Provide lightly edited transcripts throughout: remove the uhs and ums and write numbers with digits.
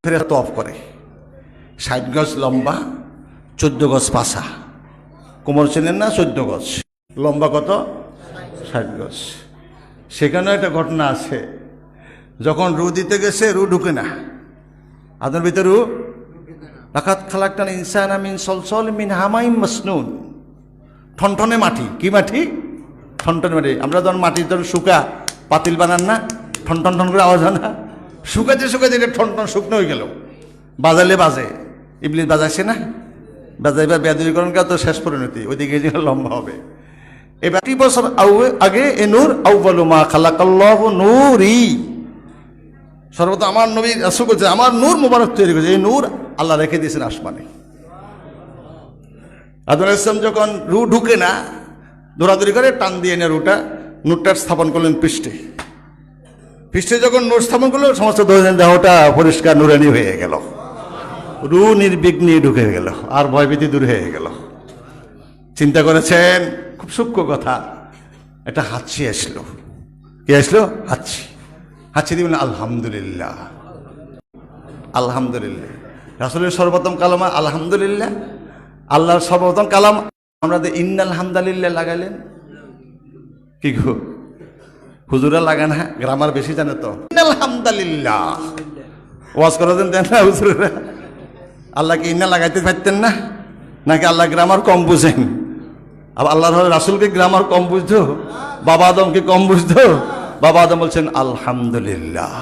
ফেরে তফ করে 60 গজ লম্বা 14 গজ পাশা। কোমর চেনেন না? 14 গজ লম্বা, কত? 60 গজ। সেখানে একটা ঘটনা আছে, যখন রু দিতে গেছে রু ঢুকে না, আদমের ভিতরে রু লাকাত খালাকতাল ইনসানা মিন সলসল মিন হামাইম মাসনুন। ঠনঠনে মাটি। কি মাটি? ঠনঠনে মাটি। আমরা যখন মাটির যখন শুকা পাতিল বানান না, ঠন ঠন ঠন করে আওয়াজ হয় না? শুকাতে শুকাতে এটা ঠন ঠন শুকনো হয়ে গেল। বাজালে বাজে, ইবলিস বাজাইছে না? বাজাইবার বেদুরিকরণ কা তো শেষ পরিণতি, ওইদিকে যে লম্বা হবে। এবার 20 বছর আগে এ নূর আউয়ালু মা খালাকাল্লাহু নূরি। সর্বপ্রথম আমার নবী রাসূল বলছে আমার নূর মুবারক তৈরি করেছে। এই নূর আল্লাহ রেখে দিয়েছেন আসমানে। আদম আলাইহিস সালাম যখন রু ঢুকে না, দৌড়াদৌড়ি করে টান দিয়ে এনে নূরটা স্থাপন করলেন পৃষ্ঠে। পৃষ্ঠে যখন নূর স্থাপন করলো, সমস্ত দেহটা পরিষ্কার নূরানি হয়ে গেল, রু নির্বিঘ্নে ঢুকে গেল, আর ভয়ভীতি দূর হয়ে গেল। চিন্তা করেছেন? খুব সূক্ষ্ম কথা। একটা হাঁচি আসলো। কি আসলো? হাঁচি। হাঁচি দিবেন আলহামদুলিল্লাহ, আলহামদুলিল্লাহ। রাসূলের সর্বপ্রথম কালামা আলহামদুলিল্লাহ। আল্লাহর সর্বপ্রথম কালাম আমরা ইন্নাল হামদালিল্লাহ লাগাইলেন। কি গো, হুজুরা লাগান? হ্যাঁ, গ্রামার বেশি জানে তো। ইন্নাল হামদালিল্লাহ ওয়াজ করাতেন, দেন না হুজুরা? আল্লাহকে ইন্না লাগাইতে পারতেন না? নাকি আল্লাহ গ্রামার কম বুঝেন? আবার আল্লাহর রাসূলকে গ্রামার কম বুঝতো? বাবা আদমকে কম বুঝতো? বাবা আদম বলছেন আলহামদুলিল্লাহ,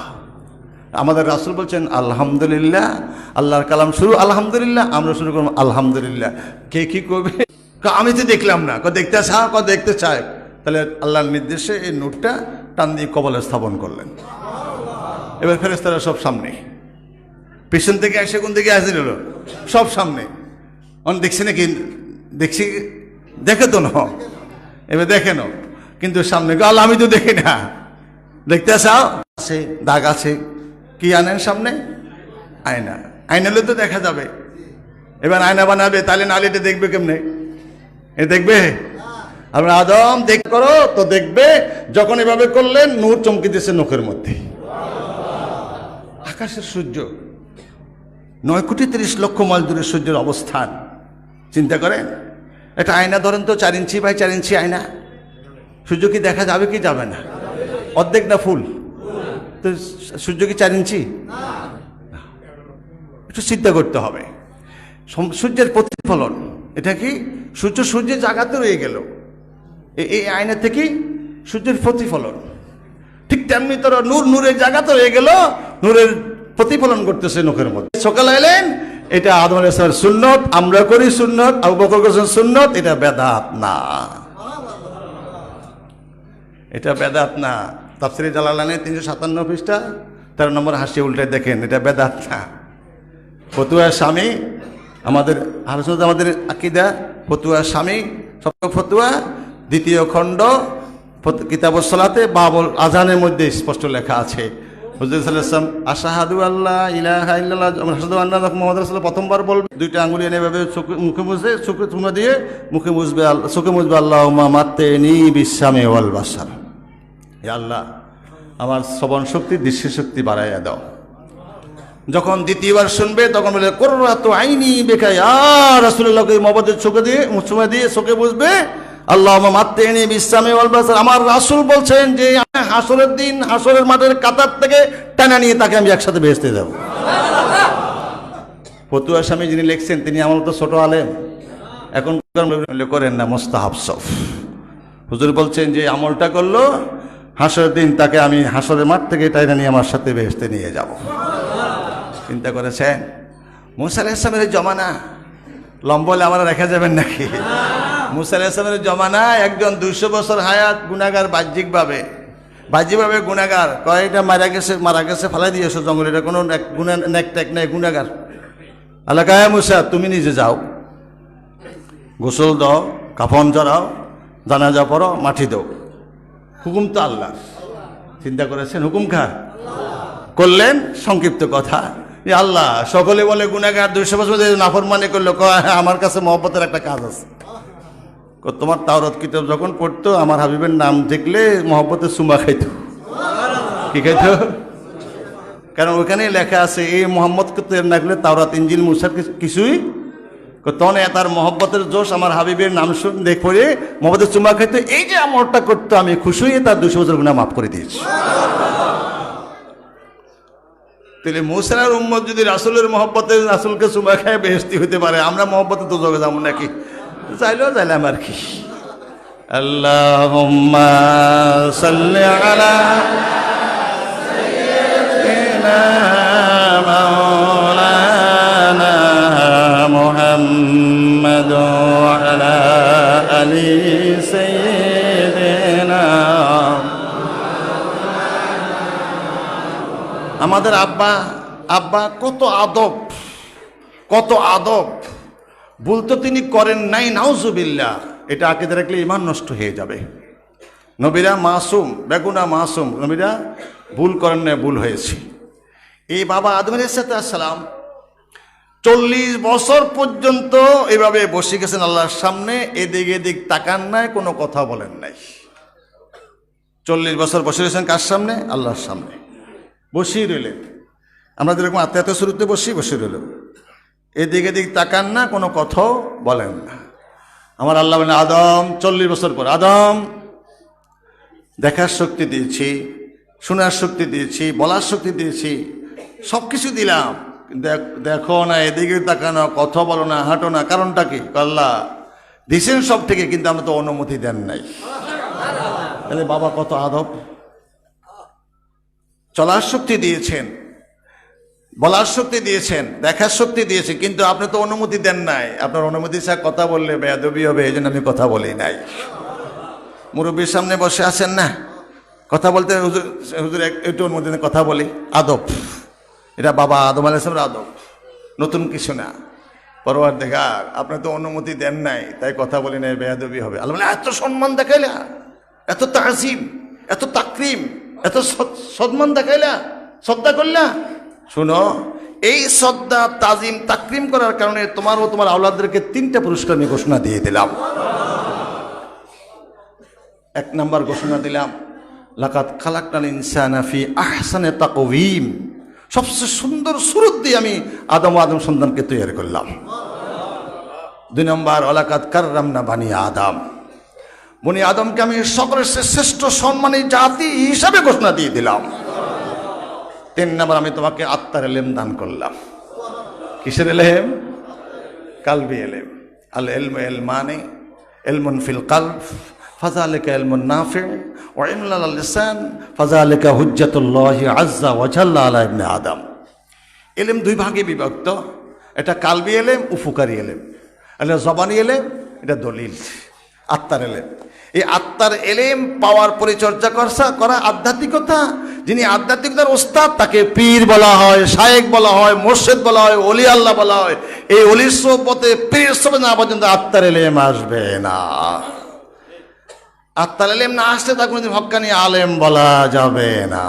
আমাদের রাসূল বলছেন আলহামদুলিল্লাহ। আল্লাহর কালাম শুরু আলহামদুলিল্লাহ, আমরা শুরু করব আলহামদুলিল্লাহ। কে কি করবে? আমি তো দেখলাম না। দেখতে চাও? দেখতে চাই। তাহলে আল্লাহর নির্দেশে এই নূরটা টান দিয়ে কবলে স্থাপন করলেন। এবার ফেরেশতারা সব সামনে, পেছন থেকে এসে কোন দিকে হাজির হলো? সব সামনে। অন দেখছি নাকি? দেখছি, দেখে তো না। এবার দেখে না, কিন্তু সামনে আল্লাহ আমি তো দেখি না। দেখতে চাও? আছে, দাগ আছে। কি আনেন সামনে? আয়না। আয়নালে তো দেখা যাবে। এবার আয়না বানাবে, তাহলে নাহলে এটা দেখবে কেমনে? এ দেখবে? আমরা আদম দেখ করো তো দেখবে। যখন এভাবে করলেন, নূর চমকিতেছে নখের মধ্যে। আকাশের সূর্য 9,30,00,000 মাইল দূরে সূর্যের অবস্থান। চিন্তা করেন। একটা আয়না ধরেন তো, 4 ইঞ্চি বাই 4 ইঞ্চি আয়না। সূর্য কি দেখা যাবে কি যাবে না? অর্ধেক না ফুল? তো সূর্য কি 4 ইঞ্চি? একটু চিন্তা করতে হবে। সূর্যের প্রতিফলন, এটা কি? সূর্যের জায়গাতে রয়ে গেল। এই আয়না থেকে সূর্যের প্রতিফলন। ঠিক তেমনি তোর নূরের জায়গাতে রয়ে গেল, নূরের প্রতিফলন করতেছে নখের মধ্যে। সকালে এলেন, এটা আদম আলাইহিস সালামের সুন্নত, আমরা করি সুন্নত, আবু বকর করেছেন সুন্নত। এটা বেদাত না, এটা বেদাত না। তাফসীরে জালালাইনে 357 পৃষ্ঠা 13 নম্বর হাসিয়ে উল্টে দেখেন, এটা বেদাত না। ফতুয়া স্বামী আমাদের আলোচনা, আমাদের আকীদা ফতুয়া স্বামী সব ফতুয়া 2য় খণ্ড কিতাবুস সালাতে বাবুল আযানের মধ্যে স্পষ্ট লেখা আছে। হুজুর সাল্লাল্লাহু আলাইহি ওয়াসাল্লাম আশহাদু আল্লা ইলাহা ইল্লাল্লাহ আশহাদু আন্না মুহাম্মাদুর রাসূলুল্লাহ প্রথমবার বলবে, 2টা আঙ্গুলি এনে এভাবে মুখে মুছবে, চোখে চুমা দিয়ে মুখে মুছবে, চোখে মুছবে আল্লাহুম্মা মাত্তিনি বিসামি ওয়াল বাসার। হে আল্লাহ, আমার শ্রবণ শক্তি, দৃষ্টি শক্তি বাড়াইয়া দাও। যখন 2য়বার শুনবে তখন বলে কুররাতু আইনি বিকা ইয়া রাসূলুল্লাহকে মুহাম্মদের চোখে দিয়ে চুমা দিয়ে চোখে বুঝবে আল্লাহুম্মা মাত্তিনি বিসামি ওয়াল বাসার। আমার রাসূল বলছেন যে হাসরের দিন হাসরের মাঠের কাতার থেকে টানা নিয়ে তাকে আমি একসাথে বেহেশতে যাব। ফতুয়া স্বামী যিনি লিখছেন তিনি আমার তো ছোট আলেম, এখন করেন না, মুস্তাহাব সফ। হুজুর বলছেন যে আমলটা করলো হাসরের দিন তাকে আমি হাসরের মাঠ থেকে টানা নিয়ে আমার সাথে বেহেশতে নিয়ে যাব। চিন্তা করেছেন? মুসা আলাইহিস সালামের জমানা লম্বলে আমরা রেখা যাবেন নাকি? মুসা আলাইহিস সালামের জমানায় একজন 200 বছর হায়াত গুনাহগার, বাহ্যিকভাবে গুনাহগার, কয়টা মারা গেছে ফালাই দিয়েছো জঙ্গলে, এটা কোনো গুনাহ নেক নাই, গুনাহগার। আল্লাহ কয় মুসা তুমি নিজে যাও, গোসল দাও, কাফন জড়াও, জানাজা পড়ো, মাটি দাও। হুকুম তো আল্লাহ। চিন্তা করেছেন? হুকুম কার? করলেন। সংক্ষিপ্ত কথা, আল্লাহ সকলে বলে গুনাহগার, 200 বছর নাফরমানি করলো, আমার কাছে মহব্বতের একটা কাজ আছে। তোমার তাওরাত কিতাব যখন পড়তো আমার হাবিবের নাম দেখলে মহব্বতের চুমা খাইতো। কি খাইতো? কারণ ওইখানে লেখা আছে এই মোহাম্মদকে তের না করলে তাওরাত ইনজিল মুসার কিছুই তখন তার মহব্বতের জোশ আমার হাবিবের নাম শুনে পড়ে মোহাম্মদের চুমা খাইতে এই যে আমলটা করতো আমি খুশি হয়ে তার 200 বছর গুনাহ মাফ করে দিয়েছি। তাহলে মুসার উম্মত যদি রাসূলের মহব্বতে রাসূলকে চুমা খায় বেহেশতি হতে পারে, আমরা মহব্বতে তো জগে যাবো নাকি? চাইলেও চাইলাম আর কি। আল্লাহুম্মা সাল্লি আলা সাইয়্যিদিনা মাওলানা মুহাম্মাদ ওয়া আলা আলি সাইয়্যিদিনা। আমাদের আব্বা কত আদব, কত আদব। ভুল তো তিনি করেন নাই, নাউজুবিল্লাহ। এটা আকিদা রাখলে ঈমান নষ্ট হয়ে যাবে। নবীরা মাসুম, বেগুনা মাসুম, নবীরা ভুল করেন না, ভুল হয়েছে। এই বাবা আদম আলাইহিস সালাম 40 বছর পর্যন্ত এভাবে বসে গেছেন আল্লাহর সামনে, এদিক এদিক তাকান নাই, কোনো কথা বলেন নাই। 40 বছর বসে গেছেন কার সামনে? আল্লাহর সামনে বসেই রইলেন। আমরা যেরকম আত্মীয়ত শুরুতে বসে রইল, এদিক এদিক তাকান না, কোনো কথাও বলেন না। আমার আল্লাহ বলেন, আদম 40 বছর পর, আদম দেখার শক্তি দিয়েছি, শোনার শক্তি দিয়েছি, বলার শক্তি দিয়েছি, সব কিছু দিলাম, দেখো না, এদিকে তাকানো, কথা বলো না, হাঁটো না, কারণটা কি? আল্লাহ দিছেন সব থেকে, কিন্তু আমরা তো অনুমতি দেন নাই। তাহলে বাবা কত আদব। চলার শক্তি দিয়েছেন, বলার শক্তি দিয়েছেন, দেখার শক্তি দিয়েছেন, কিন্তু আপনি তো অনুমতি দেন নাই। আপনার অনুমতি ছাড়া কথা বললে বেয়াদবি হবে, এই জন্য আমি কথা বলি নাই। মুরব্বীর সামনে বসে আছেন না, কথা বলতে হুজুর একটু অনুমতি দেন, কথা বলি, আদব। এটা বাবা আদম আলাইহিস সালামের আদব, নতুন কিছু না। পরওয়ারদিগার আপনি তো অনুমতি দেন নাই, তাই কথা বলি নাই, বেয়াদবি হবে। আল্লাহ বলে, এত সম্মান দেখাইলা, এত তাজিম, এত তাকরিম, এত সম্মান দেখাইলা, শ্রদ্ধা করলা। শুনো, এই শ্রদ্ধা, তাজিম, তাকরিম করার কারণে তোমার ও তোমার আওলাদদেরকে 3টা পুরস্কার আমি ঘোষণা দিয়ে দিলাম। 1 নাম্বার ঘোষণা দিলাম, লাকাদ খালাকনাল ইনসানা ফি আহসানি তাকওয়িম, সবচেয়ে সুন্দর সুরত দিয়ে আমি আদম সন্তানকে তৈরি করলাম। 2 নম্বর, ওয়ালাকাদ কাররামনা বানি আদম, বনি আদমকে আমি সকলের শ্রেষ্ঠ সম্মানী জাতি হিসাবে ঘোষণা দিয়ে দিলাম। 3 নম্বর, আমি তোমাকে আত্মার এলেম দান করলাম। কিসের এলেম? কালবি এলেম। আল ইলমু ইলমানি, ইলমুন ফিল কলব ফাযালিকা ইলমুন নাফি' ওয়া ইলমুন আলাল লিসান ফাযালিকা হুজ্জাতুল্লাহি আযজা ওয়া জাল্লা আলা ইবনে আদম। এলেম 2 ভাগে বিভক্ত, এটা কালবি এলেম, উপকারী এলেম। এটা জবানি এলেম, এটা দলিল। আত্মার এলেম, এই আত্মার এলেম পাওয়ার পরিচর্যা করা আধ্যাত্মিকতা। যিনি আধ্যাত্মিকতার ওস্তাদ তাকে পীর বলা হয়, শায়েখ বলা হয়, মুর্শিদ বলা হয়, ওলি আল্লাহ বলা হয়। এই ওলির সোহবতে, পীরের সোহবতে না পর্যন্ত আত্মার এলেম আসবে না। আত্মার এলেম না আসলে তাকে কোনোদিন হক্কানি আলেম বলা যাবে না।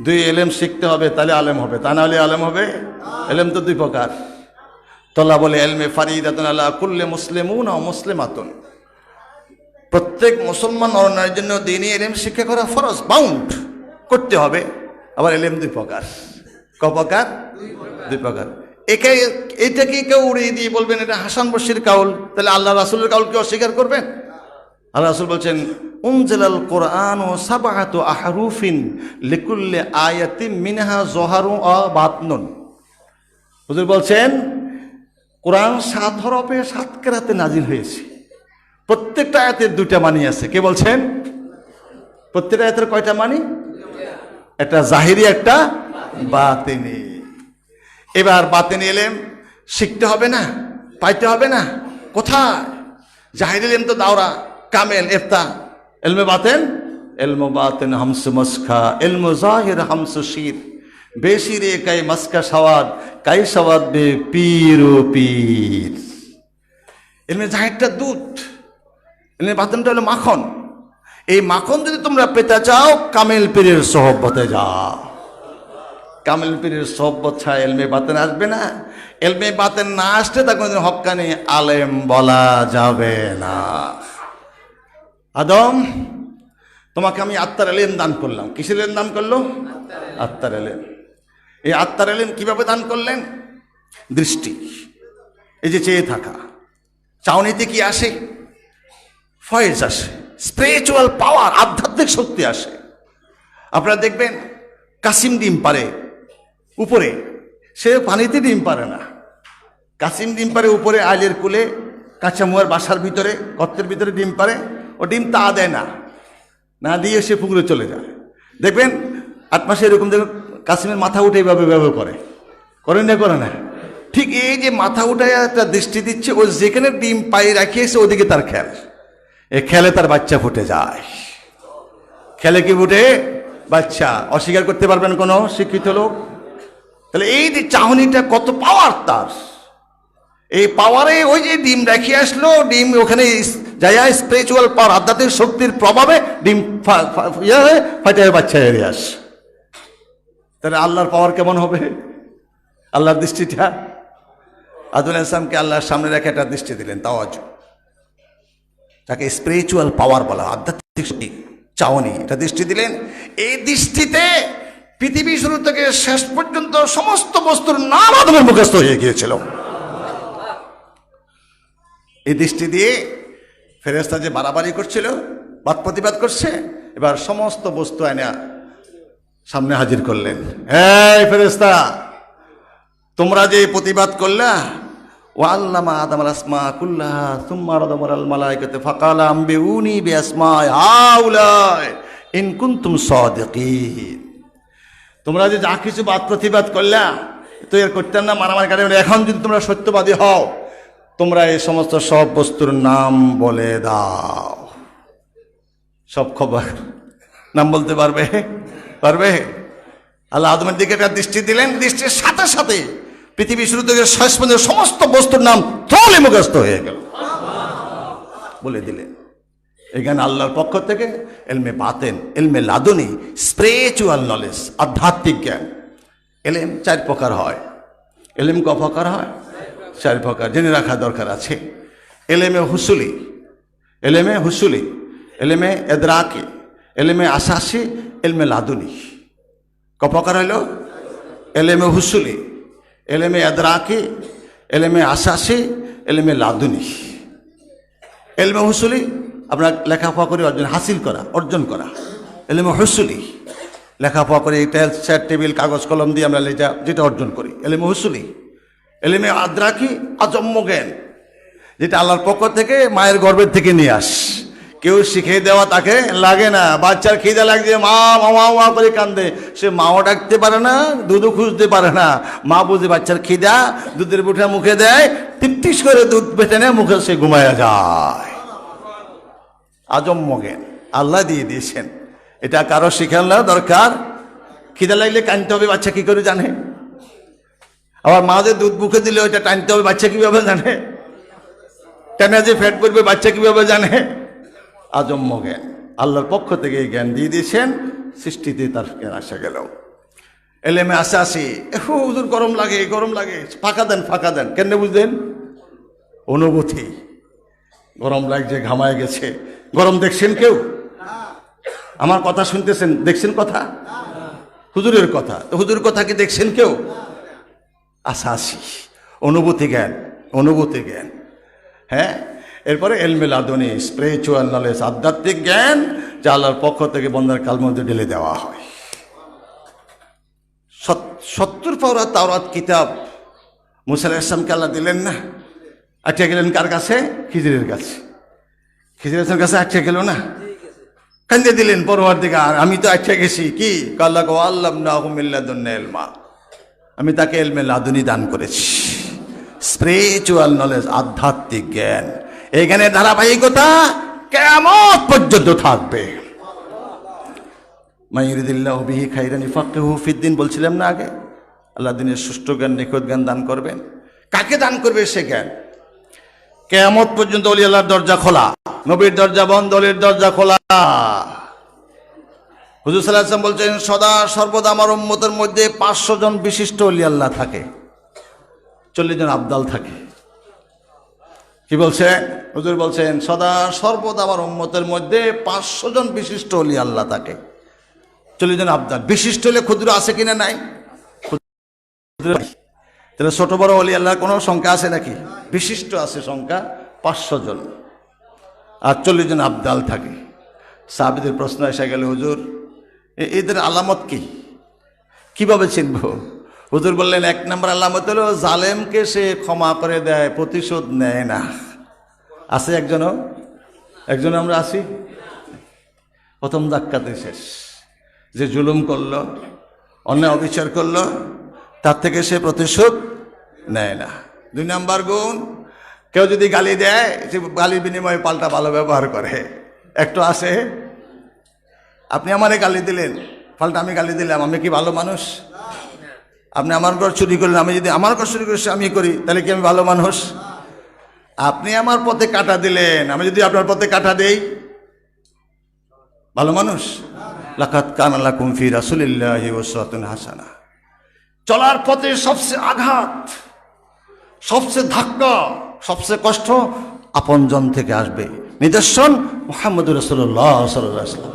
2 এলেম শিখতে হবে, তাহলে আলেম হবে, তা না হলে আলেম হবে? এলেম তো 2 প্রকার। তলাবুল ইলমি ফারিদাতুন আলা কুল্লি মুসলিমুন ওয়া মুসলিমাতুন, প্রত্যেক মুসলমান নর-নারীর জন্য দ্বীনি ইলম শিক্ষা করা ফরজ, বাউন্ড করতে হবে। আবার ইলম 2 প্রকার। ক প্রকার? 2 প্রকার। এটাকে কেউ উড়িয়ে দিয়ে বলবেন এটা হাসান বসরির কাউল, তাহলে আল্লাহ রাসূলের কাউলকে অস্বীকার করবেন? আল্লাহ রাসূল বলছেন, উনজিলাল কুরআনু সাবআতু আহরুফিন লিকুল্লি আয়াতিন মিনহা যহারু ওয়া বাতনুন। হুজুর বলছেন, কোরআন 7 হরফে 7 কেরাতে নাজিল হয়েছে। প্রত্যেকটা আয়াতের 2টা মানি আছে। কে বলছেন? প্রত্যেকটা আয়াতের কয়টা মানি? একটা জাহিরি, একটা বাতিনি। এবার বাতিনি ইলম শিখতে হবে না, পাইতে হবে না? কোথায়? জাহিরি ইলম তো দাওরা কামেল, ইফতা। ইলমে বাতেন, ইলমু বাতেন হামসু মসখা, ইলমু জাহির হামসু শির, বেশি রে কাই মস্কা সওয়াদ, কাই সওয়াদ বে পীর ও পীর। ইলমে জাহিরটা দুধ, ইলমে বাতেনটা হলো মাখন। এই মাখন যদি তোমরা পেতে চাও, কামেল পীরের সোহবতে যাও। কামেল পীরের সোহবত ছাড়া ইলমে বাতেন আসবে না। ইলমে বাতেন না আসলে তা কোনোদিন হক্কানি আলেম বলা যাবে না। আদম, তোমাকে আমি আত্মার এলেম দান করলাম। কিসের এলেম দান করলো? আত্মার এলেম। এই আত্মার এলেম কিভাবে দান করলেন? দৃষ্টি, এই যে চেয়ে থাকা। চাউনিতে কি আসে? ফয়েজ আসে, স্পিরিচুয়াল পাওয়ার, আধ্যাত্মিক শক্তি আসে। আপনারা দেখবেন কাসিম ডিম পারে উপরে, সে পানিতে ডিম পারে না। কাসিম ডিম পারে উপরে, আইলের কুলে, কাঁচামুয়ার বাসার ভিতরে, গর্তের ভিতরে ডিম পারে। ও ডিম তা দেয় না, না দিয়ে সে পুকুরে চলে যায়। দেখবেন 8 মাসে এরকম দেখবেন কাসিমের মাথা উঠে এইভাবে ব্যবহার করেন না, করে না? ঠিক এই যে মাথা উঠায় একটা দৃষ্টি দিচ্ছে, ও যেখানে ডিম পায়ে রাখিয়েছে ওদিকে তার খেয়াল। এই খেলে তার বাচ্চা ফুটে যায়। খেলে কি ফুটে? বাচ্চা। অস্বীকার করতে পারবেন কোনো শিক্ষিত লোক? তাহলে এই যে চাহনিটা কত পাওয়ার তার, এই পাওয়ারে ওই যে ডিম রেখে আসলো, ডিম ওখানে যাইয়া স্পিরিচুয়াল পাওয়ার, আধ্যাত্মিক শক্তির প্রভাবে ডিম ফাটে বাচ্চা এড়িয়ে আস। তাহলে আল্লাহর পাওয়ার কেমন হবে? আল্লাহর দৃষ্টিটা, আদম আলাইহিস সালামকে আল্লাহর সামনে রেখে একটা দৃষ্টি দিলেন, তাওয়াজ্জু, তাকে স্পিরিচুয়াল পাওয়ার বলা, আধ্যাত্মিক শক্তি, চাওনি, এটা দৃষ্টি দিলেন। এই দৃষ্টিতে পৃথিবী শুরু থেকে শেষ পর্যন্ত সমস্ত বস্তুর নাম আদমের মুখস্থ হয়ে গিয়েছিল। এই দৃষ্টি দিয়ে ফেরেশতা যে বাড়াবাড়ি করছিল, বাদ প্রতিবাদ করছে, এবার সমস্ত বস্তু আয়না সামনে হাজির করলেন। এই ফেরেশতা, তোমরা যে প্রতিবাদ করলা, ওয়াল্লামা আদমাল আসমা কুল্লাহা সুম্মা রাদামাল মালায়েকাতে ফাকালা আম্বিউনি বিআসমাই হাউলাই ইন কুনতুম সাদিকিন। তোমরা যে যা কিছু বাদ প্রতিবাদ করলা, তো এর করতেন না, মারামারি কাটে। এখন যদি তোমরা সত্যবাদী হও, তোমরা এই সমস্ত সব বস্তুর নাম বলে দাও। সব খবর নাম বলতে পারবে? আল্লাহ আদমের দিকে একটা দৃষ্টি দিলেন, দৃষ্টির সাথে সাথে পৃথিবী শুরু থেকে শেষ পর্যন্ত সমস্ত বস্তুর নাম থলে মুখস্থ হয়ে গেল, বলে দিলেন। এখানে আল্লাহর পক্ষ থেকে এলমে বাতেন, এলমে লাদুনি, স্পিরিচুয়াল নলেজ, আধ্যাত্মিক জ্ঞান। এলেম 4 প্রকার হয়। এলেম ক প্রকার হয়? 4 প্রকার, জেনে রাখা দরকার আছে। এলেমে হুসুলি, এলেমে এদরাকি, এলেমে আসাসি, এলমে লাদুনি। ক প্রকার হইল? এলেমে হুসুলি, এলেমে এদরাকি, এলেমে আসাসি, এলেমে লাদুনি। এলমে হুসুলি আপনার লেখাপড়া করে অর্জন করা। এলেমে হুসুলি লেখাপড়া করে চেয়ার টেবিল কাগজ কলম দিয়ে আমরা যেটা অর্জন করি, এলেমে হুসুলি। এলেমে আদরাকি, আজম্ম জ্ঞান, যেটা আল্লাহর পক্ষ থেকে মায়ের গর্ভের থেকে নিয়ে আস। কেউ শিখিয়ে দেওয়া তাকে লাগে না। বাচ্চার খিদে লাগছে, মা মামা মা করে কান্দে, সে মাও ডাকতে পারে না, দুধও খুঁজতে পারে না। মা বুঝে বাচ্চার খিদা, দুধের বুঠা মুখে দেয়, টিপটিস করে দুধ বেটে নেয়, মুখে সে ঘুমায়া যায়। আজম্ম জ্ঞান আল্লাহ দিয়ে দিয়েছেন, এটা কারো শিখানো দরকার। খিদা লাগলে কানতে হবে, বাচ্চা কি করে জানে? আবার মা যে দুধ মুখে দিলে ওইটা টানতে হবে, বাচ্চা কিভাবে জানে? টানা যে ফ্যাট করবে, বাচ্চা কিভাবে জানে? আজম্ম জ্ঞান আল্লাহর পক্ষ থেকে এই জ্ঞান দিয়ে দিয়েছেন, সৃষ্টিতে তার জ্ঞান আসা গেল। এলেমে আসি, হুজুর গরম লাগে, ফাঁকা দেন। কেন বুঝলেন? অনুভূতি, গরম লাগছে, ঘামায় গেছে। গরম দেখছেন কেউ? আমার কথা শুনতেছেন, দেখছেন কথা? হুজুরের কথা, তো হুজুরের কথা কি দেখছেন কেউ? আসাসি, অনুভূতি জ্ঞান। হ্যাঁ, এরপরে এলমে লাদুনি, স্পিরিচুয়াল নলেজ, আধ্যাত্মিক জ্ঞান, যা আল্লাহর পক্ষ থেকে বন্দার কাল মধ্যে ঢেলে দেওয়া হয়। 70 পারা তাওরাত কিতাব মুসা আলাইহিস সালামকে আল্লাহ দিলেন না? আটকে গেলেন কার কাছে? খিজিরের কাছে। খিজিরের কাছে আটকে গেল না? কান্দে দিলেন পরওয়ারদিগার, আমি তো আটকে গেছি। কি আল্লাহ কো আল্লামনাহু মিন লাদুন্না ইলমা, আমি তাকে ইলমে লাদুনি দান করেছি, স্পিরিচুয়াল নলেজ, আধ্যাত্মিক জ্ঞান। এই জ্ঞানের ধারাবাহিকতা কিয়ামত পর্যন্ত থাকবে। মাইয়ুরিদিল্লাহু বিহি খাইরান ইউফাক্কিহু ফিদ্দিন বলছিলাম না আগে? আল্লাহ দিনের সুষ্ঠু জ্ঞান, নিখুঁত জ্ঞান দান করবেন। কাকে দান করবে সে জ্ঞান? কিয়ামত পর্যন্ত ওলি আল্লাহর দরজা খোলা, নবীর দরজা বন্ধ, ওলির দরজা খোলা। হুজুর সাল্লাল্লাহু আলাইহি ওয়াসাল্লাম বলছেন, সদা সর্বদা আমার উম্মতের মধ্যে 500 জন বিশিষ্ট ওলি আল্লাহ থাকে, 40 জন আবদাল থাকে। কি বলছেন? হুজুর বলছেন, সদা সর্বদা আমার উম্মতের মধ্যে 500 জন বিশিষ্ট ওলি আল্লাহ থাকে, 40 জন আবদাল। বিশিষ্ট হলে ক্ষুদ্র আছে কিনা নাই? তাহলে ছোট বড় অলি আল্লাহর কোনো সংখ্যা আছে নাকি? বিশিষ্ট আছে সংখ্যা 500 জন, আর 40 জন আবদাল থাকে। সাহাবীদের প্রশ্ন এসে গেল, হুজুর এদের আলামত কি, কিভাবে চিনব? হুজুর বললেন, 1 নম্বর আলামত হলো জালেমকে সে ক্ষমা করে দেয়, প্রতিশোধ নেয় না। আছে একজনও আমরা আছি? প্রথম ধাক্কাতে শেষ। যে জুলুম করলো, অন্যায় অবিচার করলো, তার থেকে সে প্রতিশোধ নেয় না। 2 নম্বর গুণ, কেউ যদি গালি দেয়, সে গালির বিনিময়ে পাল্টা ভালো ব্যবহার করে। একটু আছে, আপনি আমারে গালি দিলেন, পাল্টা আমি গালি দিলাম, আমি কি ভালো মানুষ? আপনি আমার ঘর চুরি করলেন, আমি যদি আমার ঘর চুরি করছি আমি করি, তাহলে কি আমি ভালো মানুষ? আপনি আমার পথে কাঁটা দিলেন, আমি যদি আপনার পথে কাঁটা দেই, ভালো মানুষ? লাকাদ কানা লাকুম ফি রাসূলিল্লাহি উসওয়াতুন হাসানাহ। চলার পথে সবচেয়ে আঘাত, সবচেয়ে ধাক্কা, সবচেয়ে কষ্ট আপনজন থেকে আসবে। নিদর্শন মুহাম্মদুর রাসূলুল্লাহ সাল্লাল্লাহু আলাইহি ওয়াসাল্লাম।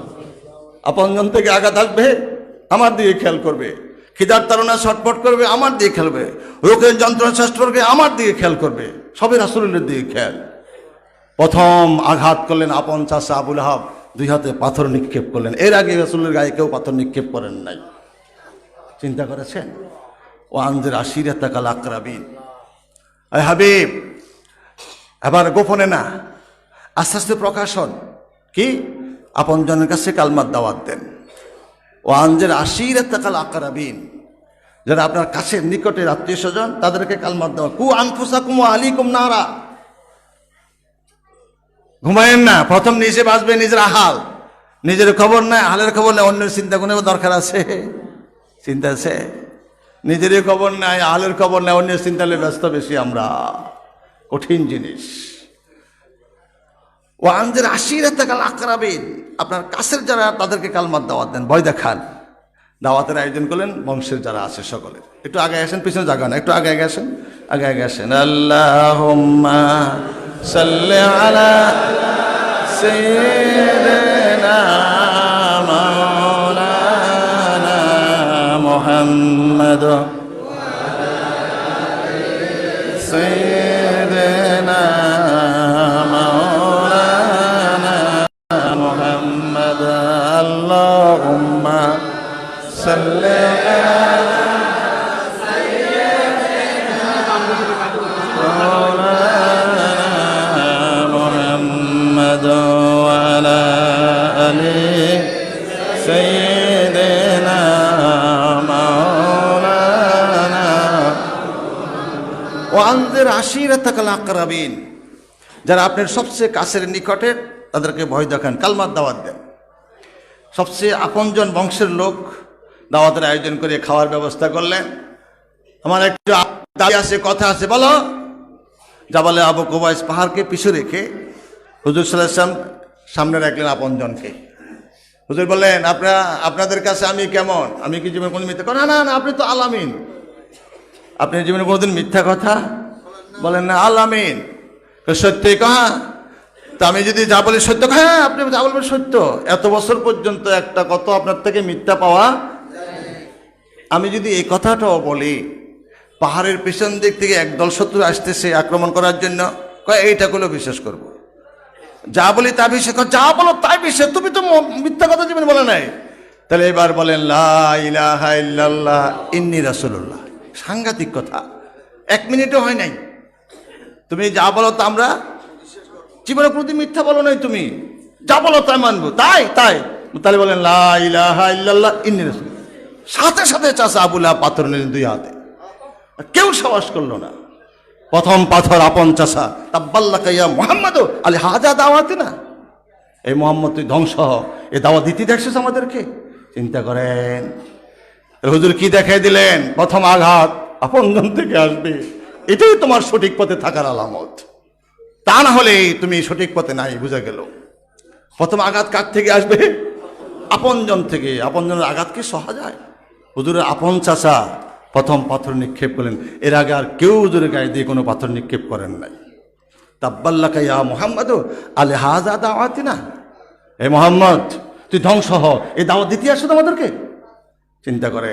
আপনজন থেকে আঘাত আসবে, আমার দিকে খেয়াল করবে। খিদার তাড়না ছটফট করবে, আমার দিকে খেলবে। রোগের যন্ত্রণা চেষ্টা করবে, আমার দিকে খেয়াল করবে। সবই রাসূলের দিকে খেয়াল। প্রথম আঘাত করলেন আপন চাচা আবু লাহাব, 2 হাতে পাথর নিক্ষেপ করলেন। এর আগে রাসূলের গায়ে কেউ পাথর নিক্ষেপ করেন নাই। চিন্তা করেছেন? ও আনজির আশিরাতাকাল আকরাবিন। আয় হাবিব, এবার গোপনে না, আস্তে আস্তে প্রকাশন। কি? আপনজনের কাছে কালমার দাওয়াত দেন। ও আনজির আশিরাতাকাল আকরাবিন, যারা আপনার কাছের নিকটের আত্মীয় স্বজন, তাদেরকে কালমার দাওয়াত। কু আনফুসাকুম ওয়া আহলিকুম নারা। ঘুমায়েন না, প্রথম নিজে বাঁচবে, নিজের আহাল, নিজের খবর নাই, আহালের খবর নাই, অন্যের চিন্তা কোনো দরকার আছে? চিন্তা আছে? নিজেরই খবর নাই, আহালের খবর নাই, অন্যের চিন্তা নিয়ে ব্যস্ত বেশি আমরা। কঠিন জিনিস। ও আনজির আশিরাতাকাল আকরাবিন, আপনার কাছের যারা, তাদেরকে কালমার দাওয়াত দেন, ভয় দেখান। দাওয়াতের আয়োজন করলেন বংশের যারা আছে সকলের। একটু আগে আসেন, পিছনে জায়গা না, একটু আগে আসেন, আগে আসেন। আল্লাহুম্মা সাল্লি আলা সাইয়্যিদিনা মাওলানা মুহাম্মদ সাইয়্যিদিনা মাওলানা মুহাম্মদ। আল্লাহুম্মা সাল্লি আলা সাইয়্যিদিনা মাওলানা মুহাম্মদ ওয়া আলা আলি সাইয়্যিদিনা মাওলানা। ওয়া আনজির আশিরাতাকাল আকরাবিন, যারা আপনার সবচেয়ে কাছের নিকটের, তাদেরকে ভয় দেখান, কালমার দাওয়াত দেন। সবচেয়ে আপনজন বংশের লোক, দাওয়াতের আয়োজন করে খাওয়ার ব্যবস্থা করলেন। আমার একটু দাবি আছে, কথা আছে, বলো। জাবালে আবু কুবাইস পাহাড়কে পিছু রেখে হুজুর সাল্লাল্লাহু আলাইহি ওয়াসাল্লাম সামনে রাখলেন আপনজনকে। হুজুর বললেন, আপনাদের কাছে আমি কেমন? আমি কি জীবনে কোনদিন মিথ্যা কথা? না, আপনি তো আলামিন। আপনি জীবনে কোনোদিন মিথ্যা কথা বলেন না? আলামিন। সত্যই কহা? তা আমি যদি যা বলি সত্য, হ্যাঁ আপনি যা বলবেন সত্য। এত বছর পর্যন্ত একটা কত আপনার থেকে মিথ্যা পাওয়া। আমি যদি এই কথাটাও বলি, পাহাড়ের পেছন দিক থেকে একদল শত্রু আসতেছে আক্রমণ করার জন্য, এইটাগুলো বিশ্বাস করব। যা বলি তা বিশ্বাস কর, যা বলো তাই বিশ্বাস। তুমি তো মিথ্যা কথা জীবনে বলে নাই। তাহলে এবার বলেন লা ইলাহা ইল্লাল্লাহ ইন্নী রাসূলুল্লাহ। সাংঘাতিক কথা, 1 মিনিটও হয় নাই। তুমি যা বলো তা আমরা জীবনে কোনোদিন মিথ্যা বলো নাই, তুমি যা বলো তাই মানবো। তাই তাহলে বলেন লা ইলাহা ইল্লাল্লাহ ইন্নী রাসূল। সাথে সাথে চাচা আবু লাহাব পাথর নিলেন 2 হাতে, কেউ সাহস করলো না। প্রথম পাথর আপন চাচা। তাব্বাল্লাকা ইয়া মুহাম্মদ আলী হাজা দাওয়াতে না, এই মুহাম্মদ তুই ধ্বংস, এ দাওয়াত দিতে দেখছিস আমাদেরকে? চিন্তা করেন হুজুর কি দেখাই দিলেন। প্রথম আঘাত আপনজন থেকে আসবে, এটাই তোমার সঠিক পথে থাকার আলামত। তা না হলে তুমি সঠিক পথে নাই, বুঝা গেল। প্রথম আঘাত কার থেকে আসবে? আপনজন থেকে। আপনজনের আঘাত কি সহা যায়? হুজুরের আপন চাচা প্রথম পাথর নিক্ষেপ করলেন। এর আগে আর কেউ হুজুরের গায়ে দিয়ে কোনো পাথর নিক্ষেপ করেন নাই। তাব্বাল্লাকা ইয়া মুহাম্মদ আলী হাজা দাওয়াতিনা, হে মুহাম্মদ তুই ধ্বংস হ, এই দাওয়াত দিতে আসছো আমাদেরকে। চিন্তা করে,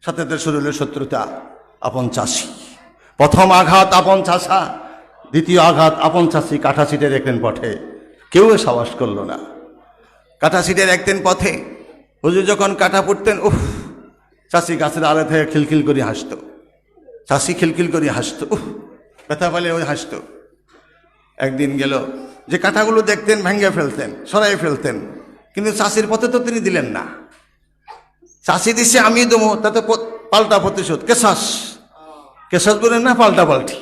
সাথে সাথে শুরু হলো শত্রুতা। আপন চাষি, প্রথম আঘাত আপন চাষা, দ্বিতীয় আঘাত আপন চাষি। কাঁটা ছিটে দেখলেন পথে, কেউ সাহস করলো না। কাঁটা ছিটে দেখতেন পথে, হুজুর যখন কাঁটা পুড়তেন, উফ, চাষি গাছের আড়ে থেকে খিলখিল করে হাসতো। চাষি খিলখিল করে হাসতো, উফ, ব্যথা পেলে ওই হাসতো। একদিন গেল, যে কাঁটাগুলো দেখতেন ভেঙে ফেলতেন, সরাই ফেলতেন, কিন্তু চাষির পথে তো তিনি দিলেন না। চাষি দিছে আমি দেবো, তাতে পাল্টা প্রতিশোধ, কেশাস। কেশাস বলেন না, পাল্টা পাল্টি।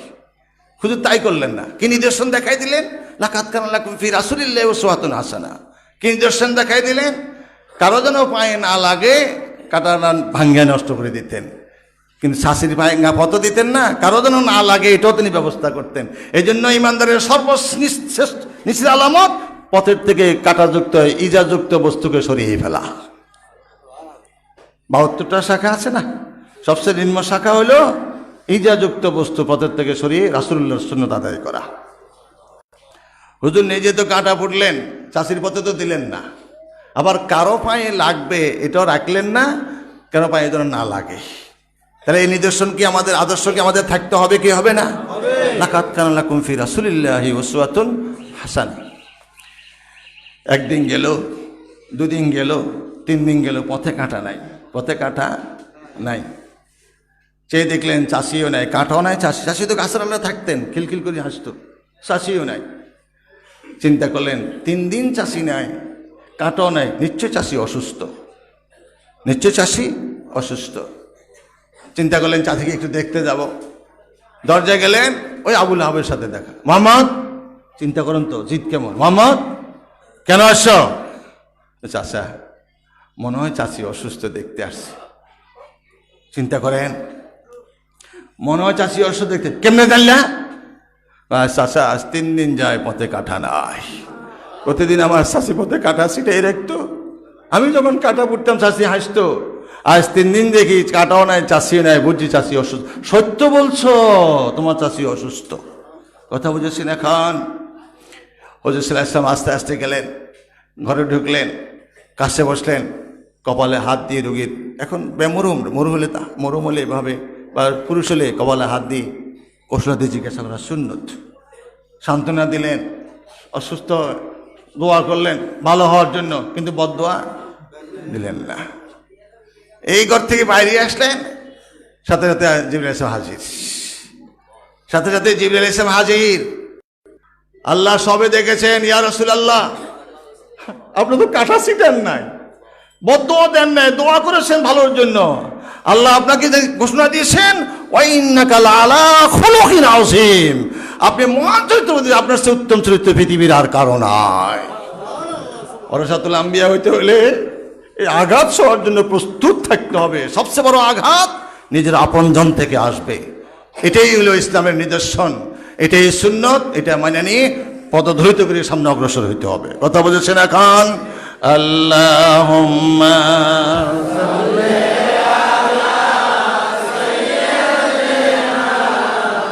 হুজুর তাই করলেন না। কি নিদর্শন দেখাই দিলেন? লাকাত কানা লাকুম ফি রাসূলিল্লাহি উসওয়াতুন হাসানা। কি নিদর্শন দেখাই দিলেন? কারো যেন পায়ে না লাগে, কাঁটা ভাঙ্গিয়ে নষ্ট করে দিতেন। কিন্তু শাশির পায়ে পথ দিতেন না, কারো যেন না লাগে, এটাও তিনি ব্যবস্থা করতেন। এই জন্য ইমানদারের সর্বশ্রেষ্ঠ নিচের আলামত পথের থেকে কাঁটাযুক্ত ইজাযুক্ত বস্তুকে সরিয়ে ফেলা। 72টা শাখা আছে না, সবচেয়ে নিম্ন শাখা হলো ইজাযুক্ত বস্তু পথের থেকে সরিয়ে রাসূলুল্লাহর সুন্নাত আদায় করা। হুজুর নিজে তো কাঁটা ফুটলেন, চাষির পথে তো দিলেন না। আবার কারো পায়ে লাগবে এটাও রাখলেন না, কারো পায়ে যেন না লাগে। তাহলে এই নিদর্শন কি আমাদের, আদর্শ কি আমাদের থাকতে হবে কি হবে না? লাকাত কানা লাকুম ফি রাসূলিল্লাহি উসওয়াতুন হাসানা। একদিন গেল, দুদিন গেল, 3 দিন গেল, পথে কাঁটা নাই, পথে কাঁটা নাই। চেয়ে দেখলেন চাষিও নাই, কাঁটাও নাই। চাষি তো গাছের আড়ালে থাকতেন, খিলখিল করে হাসতো, চাষিও নাই। চিন্তা করলেন 3 দিন চাষি নাই, কাঁটাও নাই, নিশ্চয় চাষি অসুস্থ, নিশ্চয় চাষি অসুস্থ। চিন্তা করলেন চাষিকে একটু দেখতে যাব। দরজায় গেলেন, ওই আবুল আহাবের সাথে দেখা। মোহাম্মদ, চিন্তা করেন তো জিদ কেমন। মোহাম্মদ, কেন আসছো? চাচা, মনে হয় চাষি অসুস্থ, দেখতে আসছে। চিন্তা করেন, মনে হয় চাষি অসুস্থ দেখতে, কেমনে জানলা? চাচা, আজ 3 দিন যায় পথে কাঁটা নাই। প্রতিদিন আমার চাষি পথে কাঁটা ছিটাই রাখতো, আমি যখন কাঁটা পুড়তাম চাষি হাসতো। আজ 3 দিন দেখি কাঁটাও নাই, চাষিও নাই, বুঝছি চাষি অসুস্থ। সত্য বলছো, তোমার চাষি অসুস্থ, কথা বুঝেছেন? এখন হুজুর সাল্লাল্লাহু আলাইহি ওয়াসাল্লাম আস্তে আস্তে গেলেন, ঘরে ঢুকলেন, কাছে বসলেন, কপালে হাত দিয়ে রুগীর, এখন মরুম হলে এভাবে, বা পুরুষ হলে কপালে হাত দিয়ে ওষুধে জিজ্ঞাসা করা সুন্নত। সান্ত্বনা দিলেন, অসুস্থ দোয়া করলেন ভালো হওয়ার জন্য, কিন্তু বদদোয়া দিলেন না। এই ঘর থেকে বাইরে আসলেন, সাথে সাথে জিবরাইল আলাইহিস সালাম হাজির, সাথে সাথে জিবরাইল আলাইহিস সালাম হাজির। আল্লাহ সবে দেখেছেন, ইয়া রাসূলুল্লাহ, আপনি তো কাঁটা ছিটেন নাই, বদদোয়া দেন নাই, দোয়া করেছেন ভালোর জন্য। আল্লাহ আপনাকে ঘোষণা দিয়েছেন, ওয়া ইন্নাকা লাআলা খুলুকিন আযীম, আপনি মহান চরিত্রবাদী, আপনার চেয়ে উত্তম চরিত্র পৃথিবীর আর কারো নাই। ওয়ারাসাতুল আম্বিয়া হইতে হলে এই আঘাত সবার জন্য প্রস্তুত থাকতে হবে। সবচেয়ে বড় আঘাত নিজের আপনজন থেকে আসবে। এটাই হলো ইসলামের নিদর্শন, এটাই সুন্নত। এটা মানে নিয়ে পদধরিত করে সামনে অগ্রসর হইতে হবে। কথা বুঝেছেন? এখন আল্লাহুম্মা সাল্লি আলা সাইয়্যিদিনা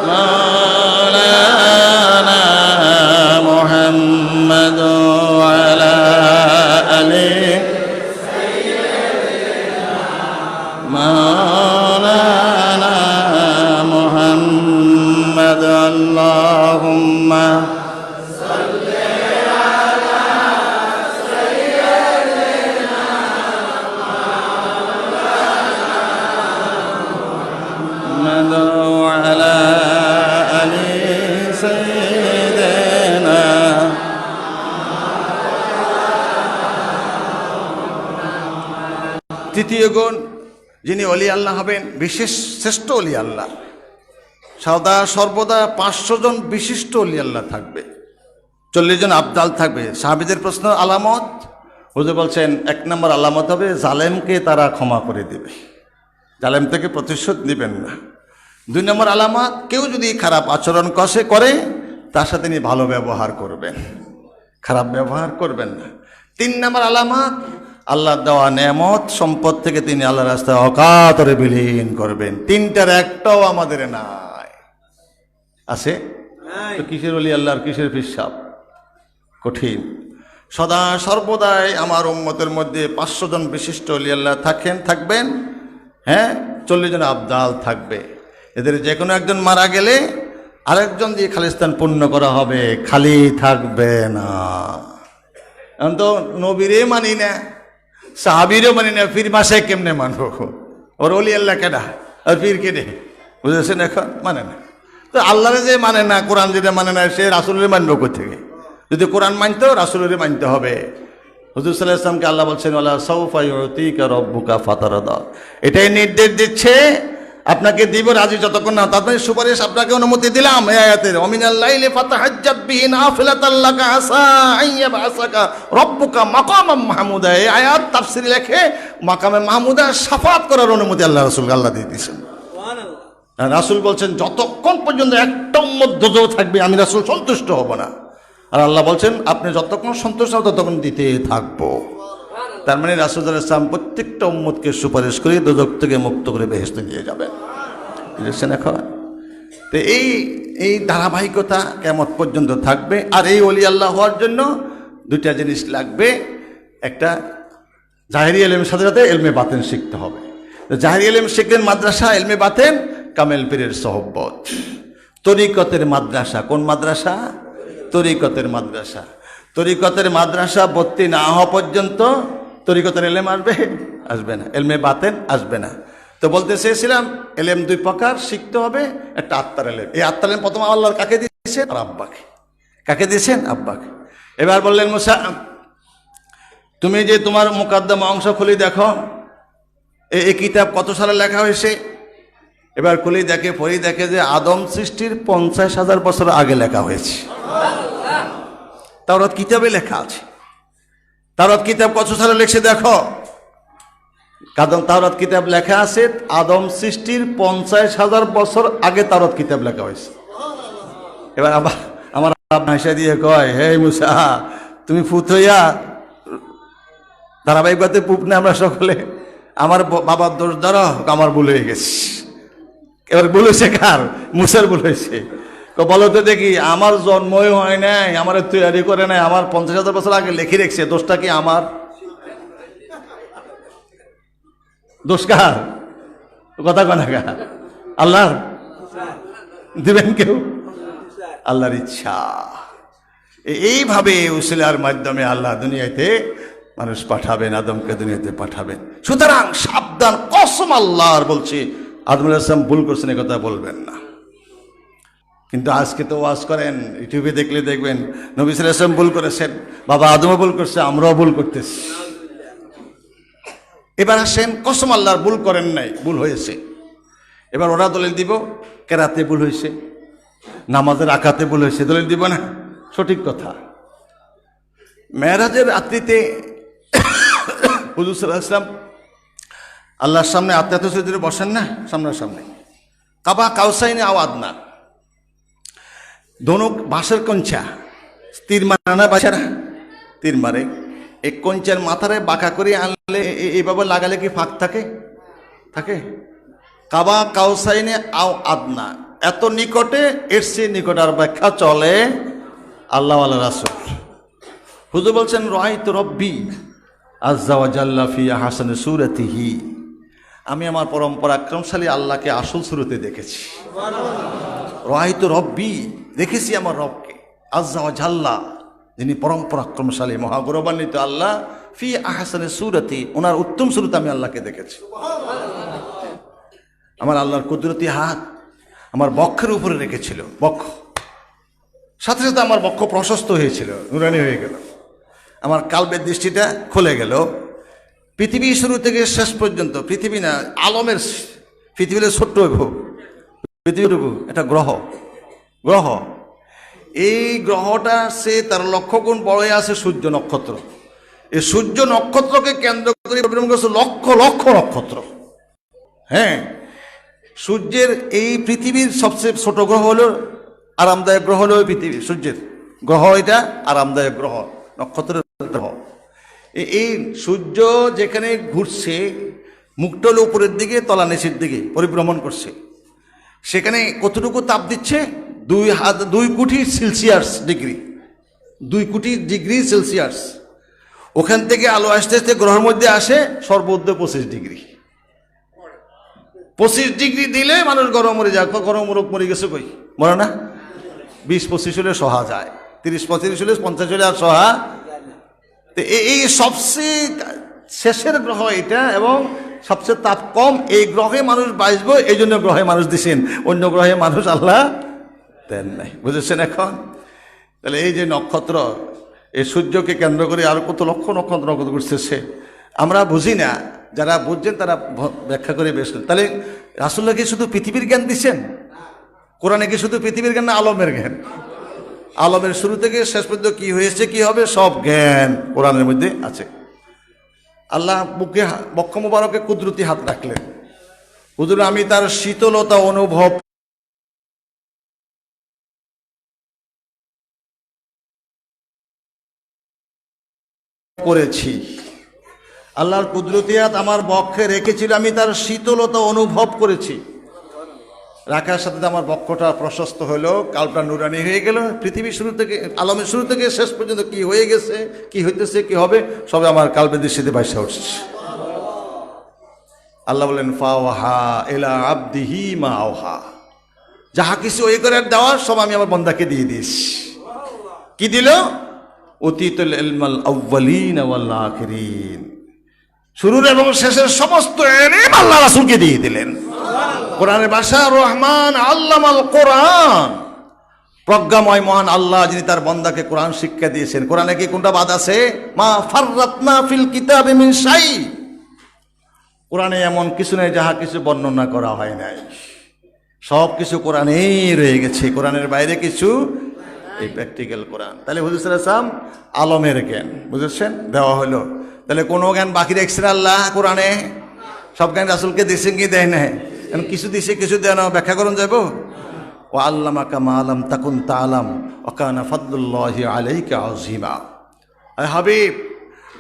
মাওলানা মুহাম্মাদ ওয়া আলা আলি মাওলানা মুহাম্মাদ। আল্লাহুম্মা সাল্লি আলা সাইয়্যিদিনা মুহাম্মাদ ওয়া আলা আলি সাইয়্যিদিনা। তৃতীয় গুণ, যিনি অলি আল্লাহ হবেন, বিশেষ শ্রেষ্ঠ অলি আল্লাহ, সর্বদা 500 জন বিশিষ্ট অলি আল্লাহ থাকবে, 40 জন আবদাল থাকবে। সাহাবীদের প্রশ্ন, আলামত? হুজুর বলছেন 1 নম্বর আলামত হবে জালেমকে তারা ক্ষমা করে দেবে, জালেম থেকে প্রতিশোধ নেবেন না। 2 নম্বর আলামত, কেউ যদি খারাপ আচরণ করে তার সাথে তিনি ভালো ব্যবহার করবেন, খারাপ ব্যবহার করবেন না। 3 নম্বর আলামত, আল্লাহ দেওয়া নেয়ামত সম্পদ থেকে তিনি আল্লাহর রাস্তায় অকাতরে বিলীন করবেন। 3টার একটাও আমাদের নাই, আছে তো কিসের ওলি আল্লাহর, কিসের হিসাব? কঠিন। সদা সর্বদাই আমার উম্মতের মধ্যে 500 জন বিশিষ্ট ওলি আল্লাহ থাকবেন, হ্যাঁ, 40 জন আবদাল থাকবে। এদের যে কোনো একজন মারা গেলে আরেকজন দিয়ে খালিস্তান পূর্ণ করা হবে, খালি থাকবে না। এখন তো নবীরে মানি না, সাহাবিরও মানি না, পীর মাসে কেমনে মানবো? ওর ওলি আল্লাহ কেডা আর পীর কেডে, বুঝেছেন? এখন মানে না তো, আল্লাহরে যে মানে না, কোরআন যেটা মানে না, সে রাসূলের মানবো কোথেকে? যদি কোরআন মানতো রাসূলের মানতে হবে। হুজুর সাল্লাল্লাহু আলাইহি ওয়াসাল্লামকে আল্লাহ বলছেন, ওয়ালা সাউফা ইউতিকা রাব্বুকা ফাতারদা, এটাই নির্দেশ দিচ্ছে আপনাকে দিব রাজি যতক্ষণ না, তার মানে সুপারিশ আপনাকে অনুমতি দিলাম এই আয়াতের, ওমিনাল লাইলি ফাতাহাজ্জাত বিহি নাফিলাতাল লাকা আসা আইয়াবআসাকা রাব্বুকা মাকামাম মাহমুদা। এই আয়াত তাফসীরে লেখে মাকামে মাহমুদা শাফাত করার অনুমতি আল্লাহ রাসূলকে আল্লাহ দিয়ে দিয়েছেন। সুবহানাল্লাহ। রাসূল বলছেন যতক্ষণ পর্যন্ত একটা উম্মত দোজখে থাকবে আমি রাসূল সন্তুষ্ট হব না। আর আল্লাহ বলছেন আপনি যতক্ষণ সন্তুষ্ট হন ততক্ষণ দিতে থাকবো। তার মানে রাসূল সাল্লাল্লাহু আলাইহি ওয়াসাল্লাম প্রত্যেকটা উম্মতকে সুপারিশ করে দোজখ থেকে মুক্ত করে বেহেশতে নিয়ে যাবেন, বুঝেছেন? এখন তো এই ধারাবাহিকতা কিয়ামত পর্যন্ত থাকবে। আর এই ওলি আল্লাহ হওয়ার জন্য দুইটা জিনিস লাগবে, একটা জাহেরি ইলমের সাথে সাথে ইলমে বাতেন শিখতে হবে। জাহেরি ইলম শিখলেন মাদ্রাসা, ইলমে বাতেন কামেল পীরের সোহবত, তরিকতের মাদ্রাসা। কোন মাদ্রাসা? তরিকতের মাদ্রাসা। তরিকতের মাদ্রাসা ভর্তি না হওয়া পর্যন্ত তরিকতের এলেম আসবে না, এলমে বাতেন আসবে না। তো বলতে চেয়েছিলাম এলেম দুই প্রকার শিখতে হবে, একটা আত্মার এলেম। এই আত্মার এলেম প্রথম আল্লাহর কাকে দিয়েছেন? আর আব্বাকে। কাকে দিয়েছেন? আব্বাকে। এবার বললেন মুসা, তুমি যে তোমার মুকাদ্দমা অংশ খুলি দেখো, এই কিতাব কত সালে লেখা হয়েছে? এবার খুলি দেখে, পড়ি দেখে যে আদম সৃষ্টির 50,000 বছর আগে লেখা হয়েছে। তাওরাত কিতাবে লেখা আছে। তাওরাত কিতাব কত সালে লিখছে দেখো, তাওরাত কিতাব লেখা আছে আদম সৃষ্টির 50,000 বছর আগে তাওরাত কিতাব লেখা হয়েছে। এবার আবার আমার ভাষা দিয়ে কয়, হে মুসা, তুমি ফুত হইয়া ধারাবাহিকভাবে পুপ না আমরা সকলে, আমার বাবার দোষ ধরো, আমার ভুল হয়ে গেছে। এবার ভুল হয়েছে কার? মুসার ভুল হয়েছে। বলো তো দেখি, আমার জন্মই হয় নাই, আমার তৈরি করে নাই, আমার 50,000 বছর আগে লিখে রেখেছে, দোষটা কি আমার? দোষ কার? কথা কনা কা? আল্লাহর? দিবেন কেউ? আল্লাহর ইচ্ছা। এইভাবে উসিলার মাধ্যমে আল্লাহ দুনিয়াতে মানুষ পাঠাবেন, আদমকে দুনিয়াতে পাঠাবেন। সুতরাং সাবধান, কসম আল্লাহর বলছি, আদম আলাইহিস সালাম ভুল করছেন এ কথা বলবেন না। কিন্তু আজকে তো ওয়াজ করেন, ইউটিউবে দেখলে দেখবেন নবী সাল্লাল্লাহু আলাইহি ওয়াসাল্লাম ভুল করেছেন, বাবা আদমও ভুল করছে, আমরাও ভুল করতেছি। এবার আসেন, কসম আল্লাহর ভুল করেন নাই, ভুল হয়েছে। এবার ওরা দলিল দিব কেরাতে ভুল হয়েছে, নামাজের আকাতে ভুল হয়েছে, দলিল দিব না? সঠিক কথা। মেরাজের রাত্রিতে হুজুর সাল্লাল্লাহু আলাইহি ওয়াসাল্লাম আল্লাহর সামনে আত্মাতুসিদে বসেন না, সামনাসামনি, কাবা কাউসাইনে আওয়াদ না, দোনো বাঁশের কঞ্চা, তীর মারানা বাঁচারা তীর মারে, এই কঞ্চার মাথারে বাঁকা করে আনলে এইভাবে লাগালে কি ফাঁক থাকে? কাবা কাউসাইনে আও আদনা, এত নিকটে, এর চেয়ে নিকট আর ব্যাখ্যা চলে আল্লাহ ওয়ালা রাসূল। হুজুর বলছেন, রাআইতু রব্বি আযজা ওয়া জাল্লা ফি আহসানি সূরাতিহি, আমি আমার পরম পরাক্রমশালী আল্লাহকে আসল সুরতে দেখেছি। রাআইতু রব্বি, দেখেছি আমার রবকে, আযজা ওয়া জাল্লা, যিনি পরম পরাক্রমশালী মহাগৌরবান্বিত আল্লাহ, ফি আহসানি সূরাতি, ওনার উত্তম সুরতে আমি আল্লাহকে দেখেছি। আমার আল্লাহর কুদরতি হাত আমার বক্ষের উপরে রেখেছিল, বক্ষ, সাথে সাথে আমার বক্ষ প্রশস্ত হয়েছিল, নুরানি হয়ে গেল, আমার কালবের দৃষ্টিটা খুলে গেল। পৃথিবী শুরু থেকে শেষ পর্যন্ত, পৃথিবী না, আলমের পৃথিবীর ছোট্ট পৃথিবীটুকু একটা গ্রহ, এই গ্রহটা সে তার 1,00,000 গুণ বড় আছে সূর্য নক্ষত্র। এই সূর্য নক্ষত্রকে কেন্দ্র করে লক্ষ লক্ষ নক্ষত্র। হ্যাঁ, সূর্যের এই পৃথিবীর সবচেয়ে ছোট গ্রহ হলো, আরামদায়ক গ্রহ হলো পৃথিবী, সূর্যের গ্রহ এটা আরামদায়ক গ্রহ, নক্ষত্রের গ্রহ। এই সূর্য যেখানে ঘুরছে, মুখটা হলো উপরের দিকে, তলা নিচের দিকে পরিভ্রমণ করছে, সেখানে কতটুকু তাপ দিচ্ছে? 2 কোটি সেলসিয়াস ডিগ্রি, 2 কোটি ডিগ্রি সেলসিয়াস ওখান থেকে আলো আস্তে আস্তে গ্রহের মধ্যে আসে সর্বোচ্চ 25 ডিগ্রি। 25 ডিগ্রি দিলে মানুষ গরম মরে যায়। গরম রোগ মরে গেছে, কই মরে না? 20-25 হলে সহা যায়, 30-35 হলে 50 হলে আর সহা। তো এই সবচেয়ে শেষের গ্রহ এটা, এবং সবচেয়ে তাপ কম। এই গ্রহে মানুষ বাঁচবো, এই জন্য গ্রহে মানুষ দিছেন, অন্য গ্রহে মানুষ আল্লাহ দেন নাই। বুঝেছেন এখন? তাহলে এই যে নক্ষত্র, এই সূর্যকে কেন্দ্র করে আর কত লক্ষ নক্ষত্র ঘুরতেছে, আমরা বুঝি না। যারা বুঝছেন তারা ব্যাখ্যা করে বেশ। তাহলে রাসূলুল্লাহ কি শুধু পৃথিবীর জ্ঞান দিচ্ছেন? কোরআনে কি শুধু পৃথিবীর জ্ঞান না আলমের জ্ঞান? আলমের শুরু থেকে শেষ পর্যন্ত কি হয়েছে, কি হবে, সব জ্ঞান কোরআনের মধ্যে আছে। আল্লাহ বুকে বক্ষ মুবারকে কুদরতি হাত রাখলেন। হুজুর, আমি তার শীতলতা অনুভব করেছি। আল্লাহর কুদরতি হাত আমার বক্ষে রেখেছিল, আমি তার শীতলতা অনুভব করেছি। রাখার সাথে আমার বক্ষটা প্রশস্ত হলো, কালটা নুরানি হয়ে গেল। পৃথিবীর শুরু থেকে, আলমের শুরু থেকে শেষ পর্যন্ত কি হয়ে গেছে, কি হইতেছে, কি হবে, সবে আমার কালবের দৃষ্টিতে বাইসা উঠছে। আল্লাহ বলেন ফাওহা ইলা আবদিহি মা আওহা, যাহা কিছু ওই করে দেওয়ার সব আমি আমার বান্দাকে দিয়ে দিয়েছি। কি দিল? উতীতুল ইলমাল আউয়ালিন ওয়াল আখিরিন, শুরুর এবং শেষের সমস্ত ইলম আল্লাহ রাসূলকে দিয়ে দিলেন। কোরআনের ভাষা রহমান আল্লামাল কোরআন, প্রজ্ঞাময় মহান আল্লাহ যিনি তার বান্দাকে কোরআন শিক্ষা দিয়েছেন। কোরআনে কি কোনটা বাদ আছে? মা ফাররাতনা ফিল কিতাবি মিন শাই, কোরআনে এমন কিছু নেই যাহা কিছু বর্ণনা করা হয় নাই, সব কিছু কোরআনেই রয়ে গেছে, কোরআনের বাইরে কিছু। এই প্র্যাকটিক্যাল কোরআন। তাহলে হুজুর সাল্লাল্লাহু আলাইহি ওয়াসাল্লাম আলমের জ্ঞান, বুঝেছেন, দেওয়া হলো। তাহলে কোনো জ্ঞান বাকি রাখছেন আল্লাহ কোরআনে? সব জ্ঞান রাসূলকে দিয়েছেন কি দেয় না? কিছু দিছে, কিছু দেয় না, ব্যাখ্যা করুন যাবো। ও আল্লামাকা মা লাম তাকুন তাআলাম ওয়া কানা ফাদলুল্লাহি আলাইকা আযীমা। আয় হাবিব,